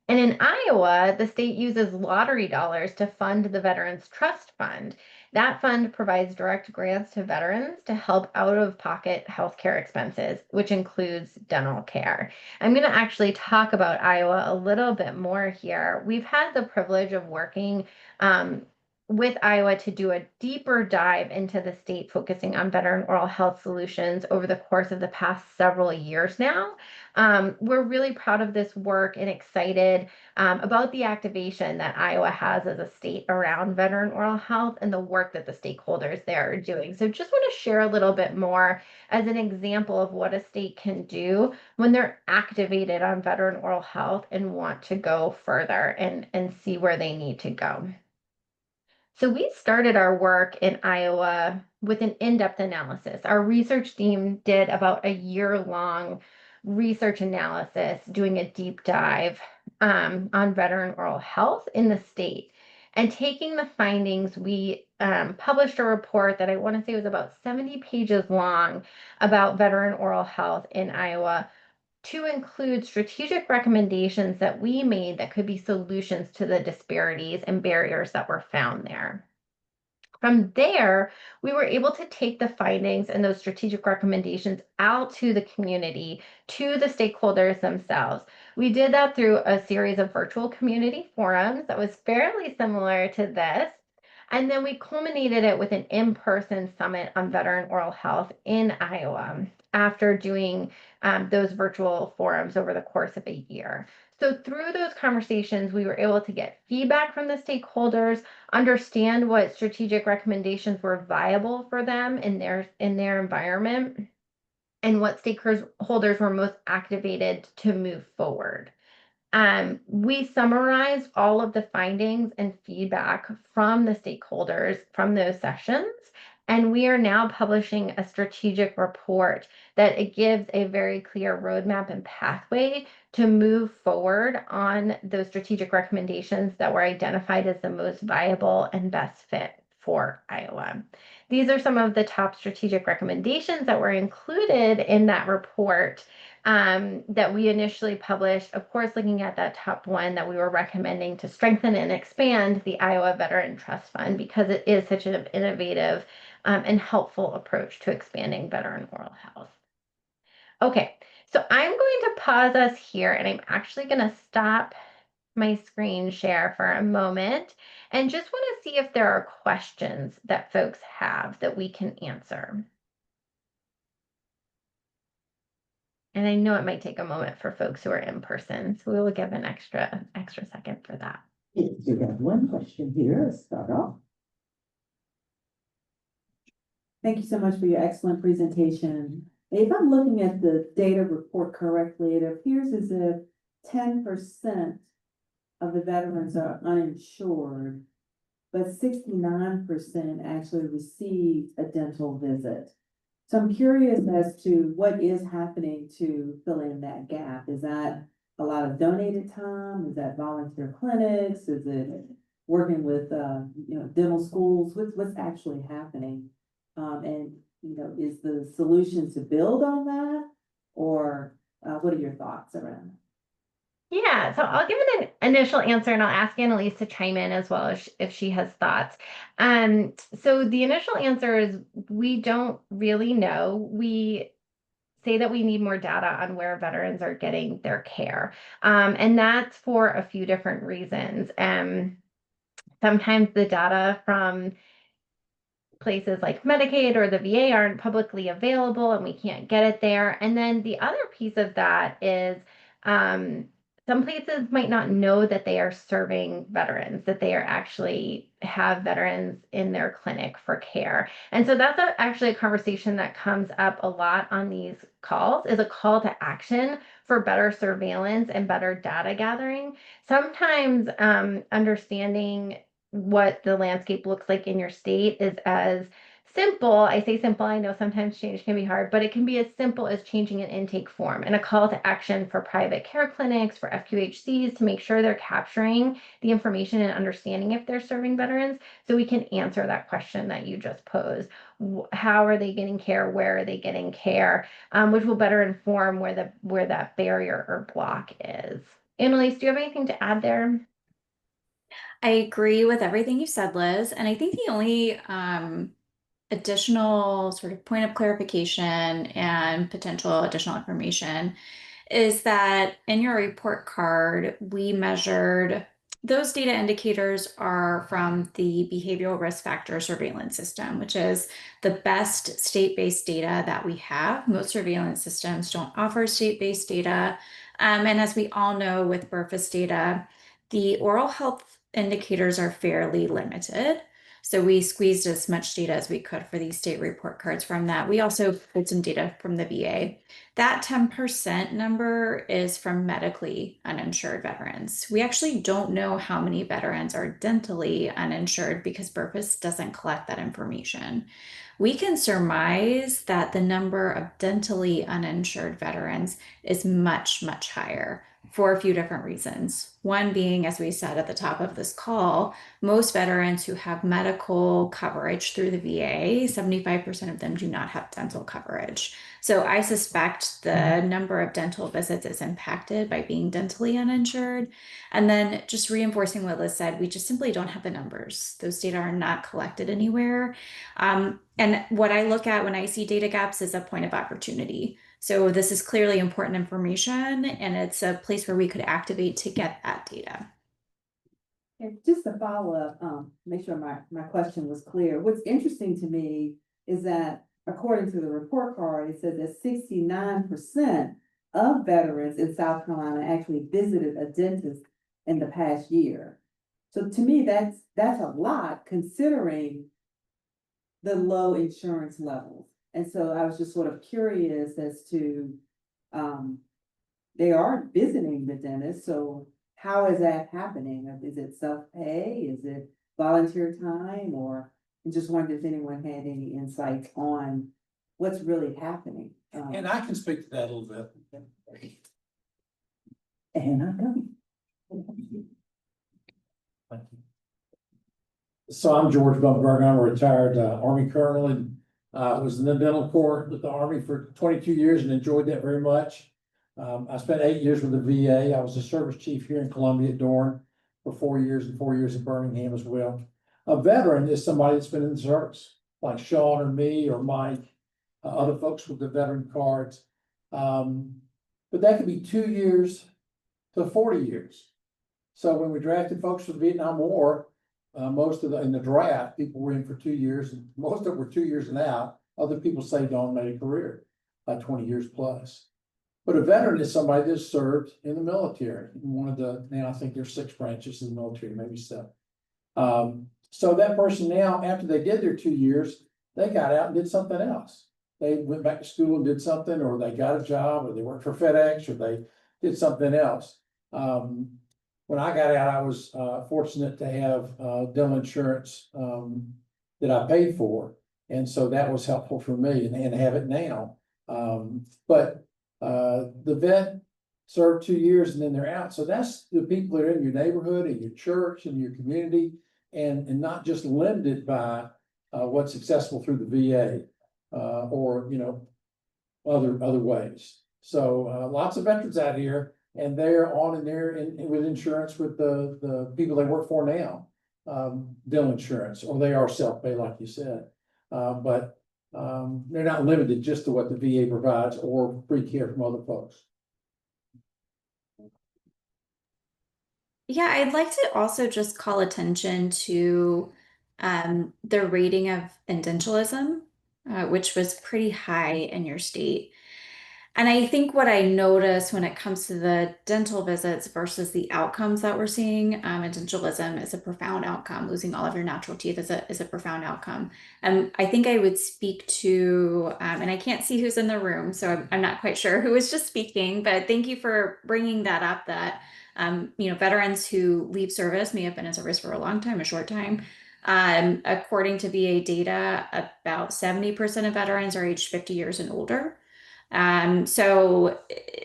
And in Iowa, the state uses lottery dollars to fund the Veterans Trust Fund. That fund provides direct grants to veterans to help out-of-pocket healthcare expenses, which includes dental care. I'm going to actually talk about Iowa a little bit more here. We've had the privilege of working with Iowa to do a deeper dive into the state, focusing on veteran oral health solutions over the course of the past several years now. We're really proud of this work and excited about the activation that Iowa has as a state around veteran oral health and the work that the stakeholders there are doing. So just want to share a little bit more as an example of what a state can do when they're activated on veteran oral health and want to go further and see where they need to go. So we started our work in Iowa with an in-depth analysis. Our research team did about a year-long research analysis, doing a deep dive on veteran oral health in the state. And taking the findings, we published a report that I want to say was about 70 pages long about veteran oral health in Iowa, to include strategic recommendations that we made that could be solutions to the disparities and barriers that were found there. From there, we were able to take the findings and those strategic recommendations out to the community, to the stakeholders themselves. We did that through a series of virtual community forums that was fairly similar to this. And then we culminated it with an in-person summit on veteran oral health in Iowa after doing those virtual forums over the course of a year. So through those conversations, we were able to get feedback from the stakeholders, understand what strategic recommendations were viable for them in their environment, and what stakeholders were most activated to move forward. We summarized all of the findings and feedback from the stakeholders from those sessions, and we are now publishing a strategic report that it gives a very clear roadmap and pathway to move forward on those strategic recommendations that were identified as the most viable and best fit for Iowa. These are some of the top strategic recommendations that were included in that report that we initially published, of course, looking at that top one that we were recommending to strengthen and expand the Iowa Veteran Trust Fund, because it is such an innovative and helpful approach to expanding veteran oral health. Okay, so I'm going to pause us here, and I'm actually going to stop my screen share for a moment and just want to see if there are questions that folks have that we can answer. And I know it might take a moment for folks who are in person, so we will give an extra second for that. Yes, you got one question here, let's start off. Thank you so much for your excellent presentation. If I'm looking at the data report correctly, it appears as if 10% of the veterans are uninsured, but 69% actually received a dental visit. So I'm curious as to what is happening to fill in that gap. Is that a lot of donated time? Is that volunteer clinics? Is it working with dental schools? What's actually happening? And is the solution to build on that, or what are your thoughts around that? Yeah, so I'll give an initial answer and I'll ask Annalise to chime in as well if she has thoughts. So the initial answer is we don't really know. We say that we need more data on where veterans are getting their care. And that's for a few different reasons. Sometimes the data from places like Medicaid or the VA aren't publicly available and we can't get it there. And then the other piece of that is some places might not know that they are serving veterans, that they are actually have veterans in their clinic for care. And so that's actually a conversation that comes up a lot on these calls, is a call to action for better surveillance and better data gathering. Sometimes understanding what the landscape looks like in your state is as simple. I say simple, I know sometimes change can be hard, but it can be as simple as changing an intake form and a call to action for private care clinics, for FQHCs, to make sure they're capturing the information and understanding if they're serving veterans, so we can answer that question that you just posed. How are they getting care? Where are they getting care? Which will better inform where that barrier or block is. Annalise, do you have anything to add there? I agree with everything you said, Liz. And I think the only additional sort of point of clarification and potential additional information is that in your report card, we measured those data indicators are from the Behavioral Risk Factor Surveillance System, which is the best state-based data that we have. Most surveillance systems don't offer state-based data. And as we all know with BRFIS data, the oral health indicators are fairly limited. So we squeezed as much data as we could for these state report cards from that. We also pulled some data from the VA. That 10% number is from medically uninsured veterans. We actually don't know how many veterans are dentally uninsured because BRFIS doesn't collect that information. We can surmise that the number of dentally uninsured veterans is much, much higher for a few different reasons. One being, as we said at the top of this call, most veterans who have medical coverage through the VA, 75% of them do not have dental coverage. So I suspect the number of dental visits is impacted by being dentally uninsured. And then just reinforcing what Liz said, we just simply don't have the numbers. Those data are not collected anywhere. And what I look at when I see data gaps is a point of opportunity. So this is clearly important information, and it's a place where we could activate to get that data. And just to follow up, make sure my question was clear. What's interesting to me is that according to the report card, it says that 69% of veterans in South Carolina actually visited a dentist in the past year. So to me, that's a lot considering the low insurance levels. And so I was just sort of curious as to, they are visiting the dentist, so how is that happening? Is it self-pay? Is it volunteer time? Or I just wondered if anyone had any insights on what's really happening. And I can speak to that a little bit. And I'm done. So I'm George Bumberg. I'm a retired Army colonel and was in the dental corps with the Army for 22 years and enjoyed that very much. I spent 8 years with the VA. I was a service chief here in Columbia at Dorn for 4 years and 4 years in Birmingham as well. A veteran is somebody that's been in the service, like Sean or me or Mike, other folks with the veteran cards. But that could be 2 years to 40 years. So when we drafted folks for the Vietnam War, most of in the draft, people were in for 2 years, and most of them were 2 years and out. Other people stayed on, made a career, 20 years plus. But a veteran is somebody that served in the military. One of the, now I think there's 6 branches in the military, maybe 7. So that person now, after they did their 2 years, they got out and did something else. They went back to school and did something, or they got a job, or they worked for FedEx, or they did something else. When I got out, I was fortunate to have dental insurance that I paid for. And so that was helpful for me and have it now. But the vet served 2 years and then they're out. So that's the people that are in your neighborhood and your church and your community, and not just limited by what's accessible through the VA or, you know, other ways. So lots of veterans out here, and they're on and they're with insurance with the people they work for now, dental insurance, or they are self-pay, like you said. But they're not limited just to what the VA provides or free care from other folks. Yeah, I'd like to also just call attention to the rating of indentualism, which was pretty high in your state. And I think what I notice when it comes to the dental visits versus the outcomes that we're seeing, indentualism is a profound outcome. Losing all of your natural teeth is a profound outcome. I think I would speak to, and I can't see who's in the room, so I'm not quite sure who was just speaking, but thank you for bringing that up, that you know, veterans who leave service may have been in service for a long time, a short time. According to VA data, about 70% of veterans are aged 50 years and older. So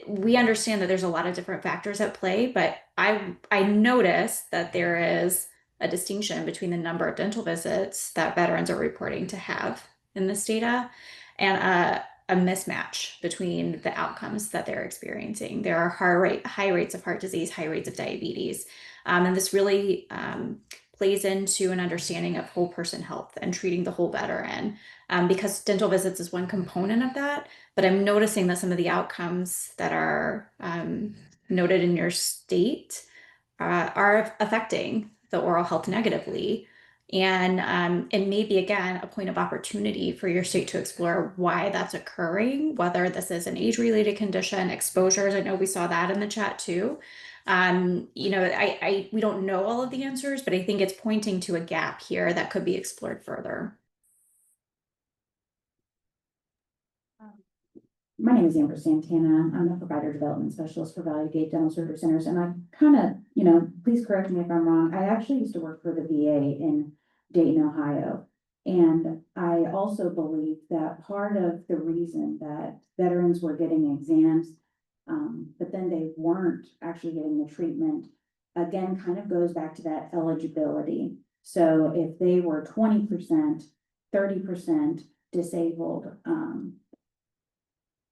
we understand that there's a lot of different factors at play, but I noticed that there is a distinction between the number of dental visits that veterans are reporting to have in this data and a mismatch between the outcomes that they're experiencing. There are high rates of heart disease, high rates of diabetes, and this really plays into an understanding of whole person health and treating the whole veteran, because dental visits is one component of that. But I'm noticing that some of the outcomes that are noted in your state are affecting the oral health negatively. And it may be, again, a point of opportunity for your state to explore why that's occurring, whether this is an age-related condition, exposures. I know we saw that in the chat too. We don't know all of the answers, but I think it's pointing to a gap here that could be explored further. My name is Amber Santana. I'm a provider development specialist for Valley Gate Dental Surgery Centers, and I kind of, please correct me if I'm wrong. I actually used to work for the VA in Dayton, Ohio. And I also believe that part of the reason that veterans were getting exams, but then they weren't actually getting the treatment, again, kind of goes back to that eligibility. So if they were 20%, 30% disabled,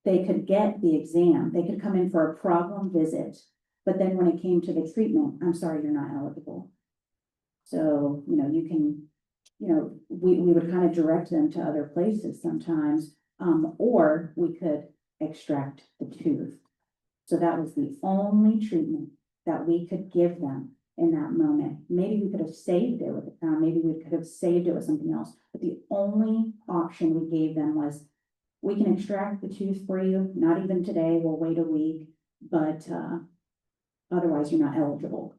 they could get the exam, they could come in for a problem visit, but then when it came to the treatment, I'm sorry, you're not eligible. So, you can, we would kind of direct them to other places sometimes, or we could extract the tooth. So that was the only treatment that we could give them in that moment. Maybe we could have saved it with a crown, maybe we could have saved it with something else, but the only option we gave them was, we can extract the tooth for you, not even today, we'll wait a week, but otherwise you're not eligible.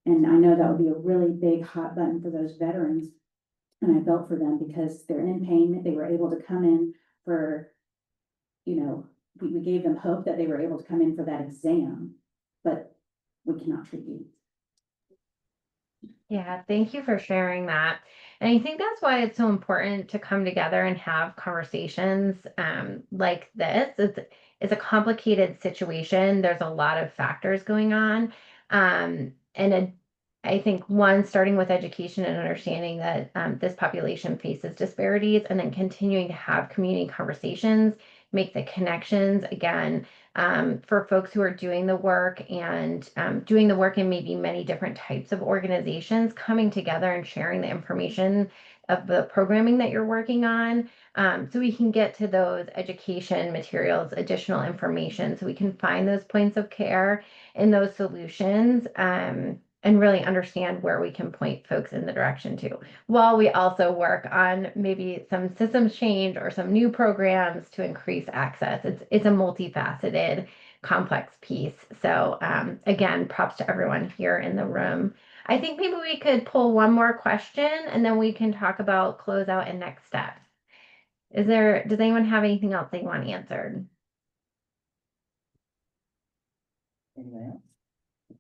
And I know that would be a really big hot button for those veterans. And I felt for them because they're in pain, they were able to come in for, we gave them hope that they were able to come in for that exam, but we cannot treat you. Yeah, thank you for sharing that. And I think that's why it's so important to come together and have conversations like this. It's a complicated situation. There's a lot of factors going on. I think one, starting with education and understanding that this population faces disparities, and then continuing to have community conversations, make the connections again. For folks who are doing the work and doing the work in maybe many different types of organizations, coming together and sharing the information of the programming that you're working on, so we can get to those education materials, additional information, so we can find those points of care and those solutions, and really understand where we can point folks in the direction to, while we also work on maybe some systems change or some new programs to increase access. It's a multifaceted, complex piece. So again, props to everyone here in the room. I think maybe we could pull one more question and then we can talk about closeout and next steps. Does anyone have anything else they want answered? Anyone else?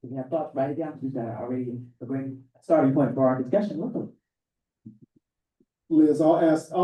If you have thoughts, write it down. We've got already a great starting point for our discussion. Welcome. Liz, I'll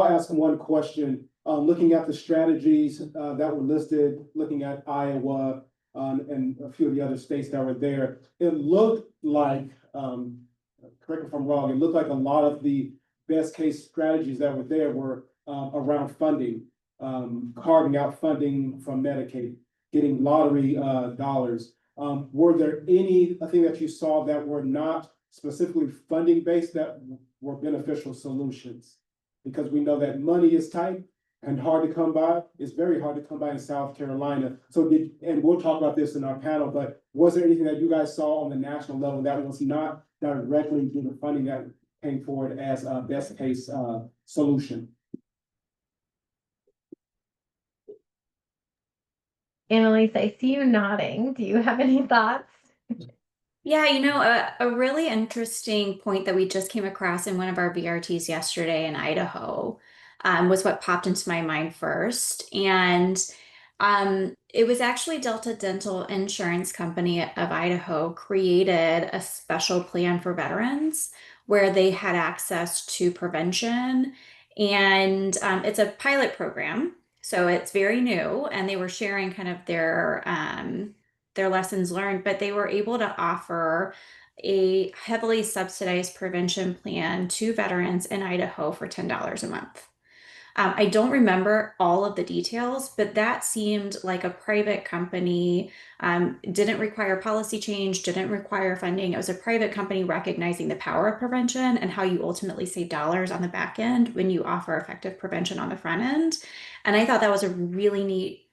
ask one question. Looking at the strategies that were listed, looking at Iowa and a few of the other states that were there, it looked like, correct me if I'm wrong, it looked like a lot of the best case strategies that were there were around funding, carving out funding from Medicaid, getting lottery dollars. Were there anything that you saw that were not specifically funding based that were beneficial solutions? Because we know that money is tight and hard to come by. It's very hard to come by in South Carolina. So and we'll talk about this in our panel, but was there anything that you guys saw on the national level that was not directly due to funding that came forward as a best case solution? Annalise, I see you nodding. Do you have any thoughts? Yeah, a really interesting point that we just came across in one of our VRTs yesterday in Idaho was what popped into my mind first. And it was actually Delta Dental Insurance Company of Idaho created a special plan for veterans where they had access to prevention. And it's a pilot program. So it's very new, and they were sharing kind of their lessons learned, but they were able to offer a heavily subsidized prevention plan to veterans in Idaho for $10 a month. I don't remember all of the details, but that seemed like a private company, didn't require policy change, didn't require funding. It was a private company recognizing the power of prevention and how you ultimately save dollars on the back end when you offer effective prevention on the front end. And I thought that was a really neat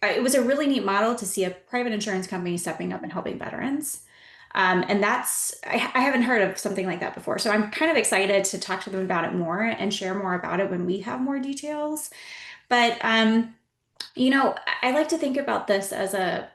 it was a really neat model to see a private insurance company stepping up and helping veterans. And I haven't heard of something like that before. So I'm kind of excited to talk to them about it more and share more about it when we have more details. But, I like to think about this as a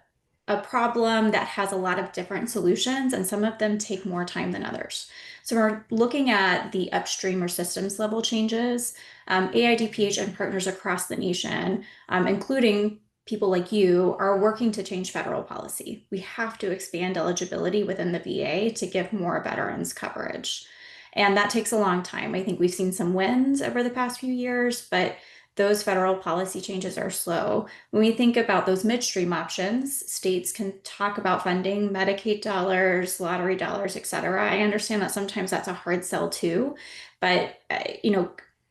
problem that has a lot of different solutions, and some of them take more time than others. So we're looking at the upstream or systems level changes. AIDPH and partners across the nation, including people like you, are working to change federal policy. We have to expand eligibility within the VA to give more veterans coverage. And that takes a long time. I think we've seen some wins over the past few years, but those federal policy changes are slow. When we think about those midstream options, states can talk about funding Medicaid dollars, lottery dollars, et cetera. I understand that sometimes that's a hard sell too, but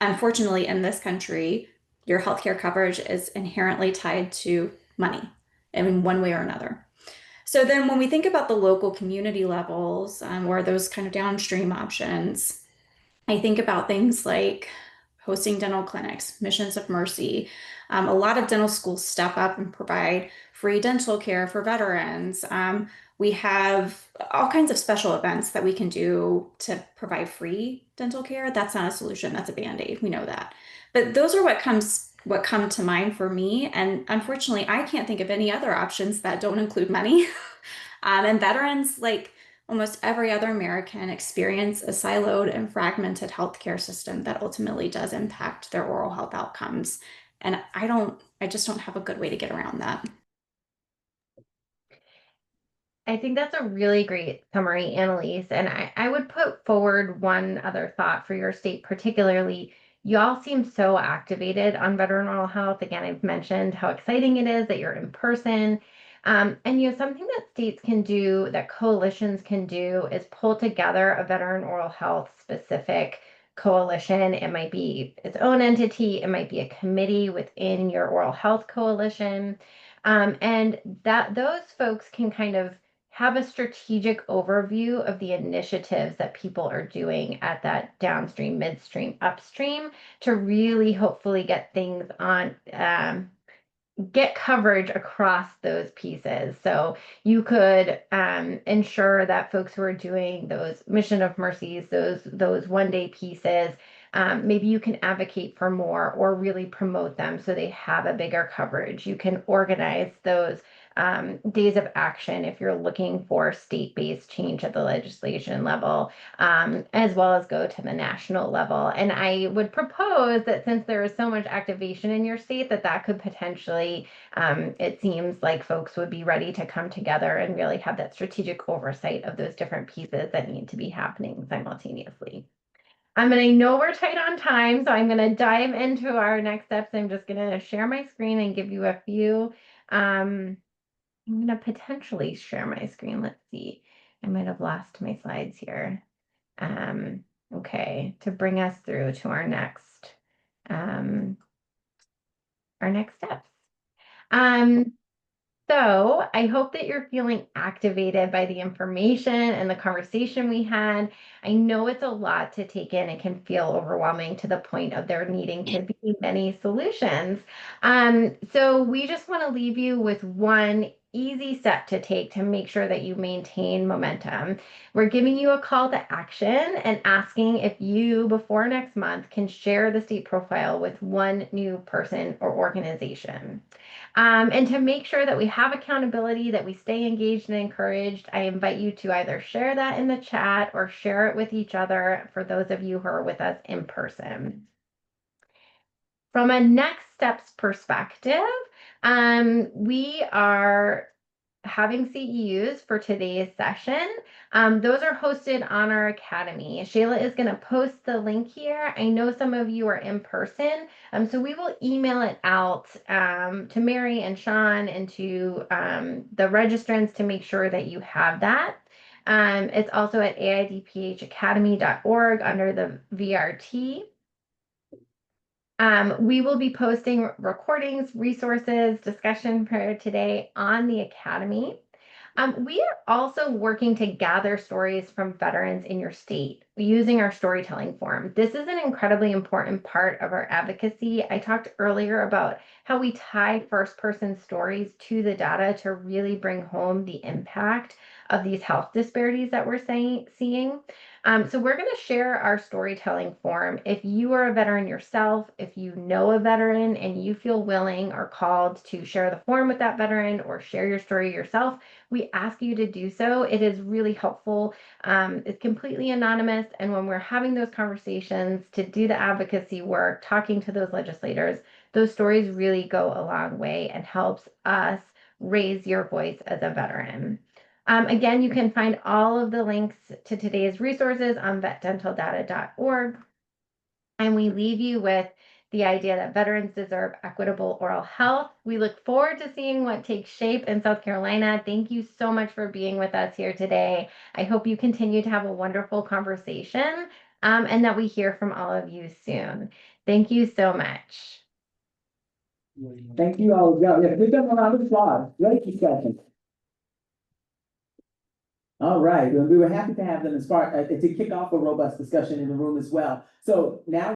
unfortunately in this country, your healthcare coverage is inherently tied to money in one way or another. So then when we think about the local community levels, or those kind of downstream options, I think about things like hosting dental clinics, Missions of Mercy. A lot of dental schools step up and provide free dental care for veterans. We have all kinds of special events that we can do to provide free dental care. That's not a solution, that's a Band-Aid. We know that. But those are what come to mind for me. And unfortunately, I can't think of any other options that don't include money. And veterans, like almost every other American, experience a siloed and fragmented healthcare system that ultimately does impact their oral health outcomes. And I just don't have a good way to get around that. I think that's a really great summary, Annalise. And I would put forward one other thought for your state, particularly. You all seem so activated on veteran oral health. Again, I've mentioned how exciting it is that you're in person. And something that states can do, that coalitions can do, is pull together a veteran oral health specific coalition. It might be its own entity, it might be a committee within your oral health coalition. And that those folks can kind of have a strategic overview of the initiatives that people are doing at that downstream, midstream, upstream to really hopefully get things on, get coverage across those pieces. So you could ensure that folks who are doing those Mission of Mercies, those one-day pieces, maybe you can advocate for more or really promote them so they have a bigger coverage. You can organize those days of action if you're looking for state-based change at the legislation level, as well as go to the national level. And I would propose that since there is so much activation in your state, that could potentially, it seems like folks would be ready to come together and really have that strategic oversight of those different pieces that need to be happening simultaneously. And I know we're tight on time, so I'm going to dive into our next steps. I'm just going to share my screen and give you a few. I'm going to potentially share my screen. Let's see. I might have lost my slides here. Okay, to bring us through to our next steps. So I hope that you're feeling activated by the information and the conversation we had. I know it's a lot to take in. It can feel overwhelming to the point of there needing to be many solutions. So we just want to leave you with one easy step to take to make sure that you maintain momentum. We're giving you a call to action and asking if you, before next month, can share the state profile with one new person or organization. And to make sure that we have accountability, that we stay engaged and encouraged, I invite you to either share that in the chat or share it with each other for those of you who are with us in person. From a next steps perspective, we are having CEUs for today's session. Those are hosted on our Academy. Shayla is going to post the link here. I know some of you are in person, so we will email it out to Mary and Sean and to the registrants to make sure that you have that. It's also at aidphacademy.org under the VRT. We will be posting recordings, resources, discussion for today on the Academy. We are also working to gather stories from veterans in your state. using our storytelling form. This is an incredibly important part of our advocacy. I talked earlier about how we tie first person stories to the data to really bring home the impact of these health disparities that we're seeing. So we're going to share our storytelling form. If you are a veteran yourself, if you know a veteran and you feel willing or called to share the form with that veteran or share your story yourself, we ask you to do so. It is really helpful. It's completely anonymous. And when we're having those conversations to do the advocacy work, talking to those legislators, those stories really go a long way and helps us raise your voice as a veteran. Again, you can find all of the links to today's resources on vetdentaldata.org. And we leave you with the idea that veterans deserve equitable oral health. We look forward to seeing what takes shape in South Carolina. Thank you so much for being with us here today. I hope you continue to have a wonderful conversation and that we hear from all of you soon. Thank you so much. Thank you all. Yeah, give them a round of applause. Great discussion. All right, well, we were happy to have them as far, to kick off a robust discussion in the room as well. So now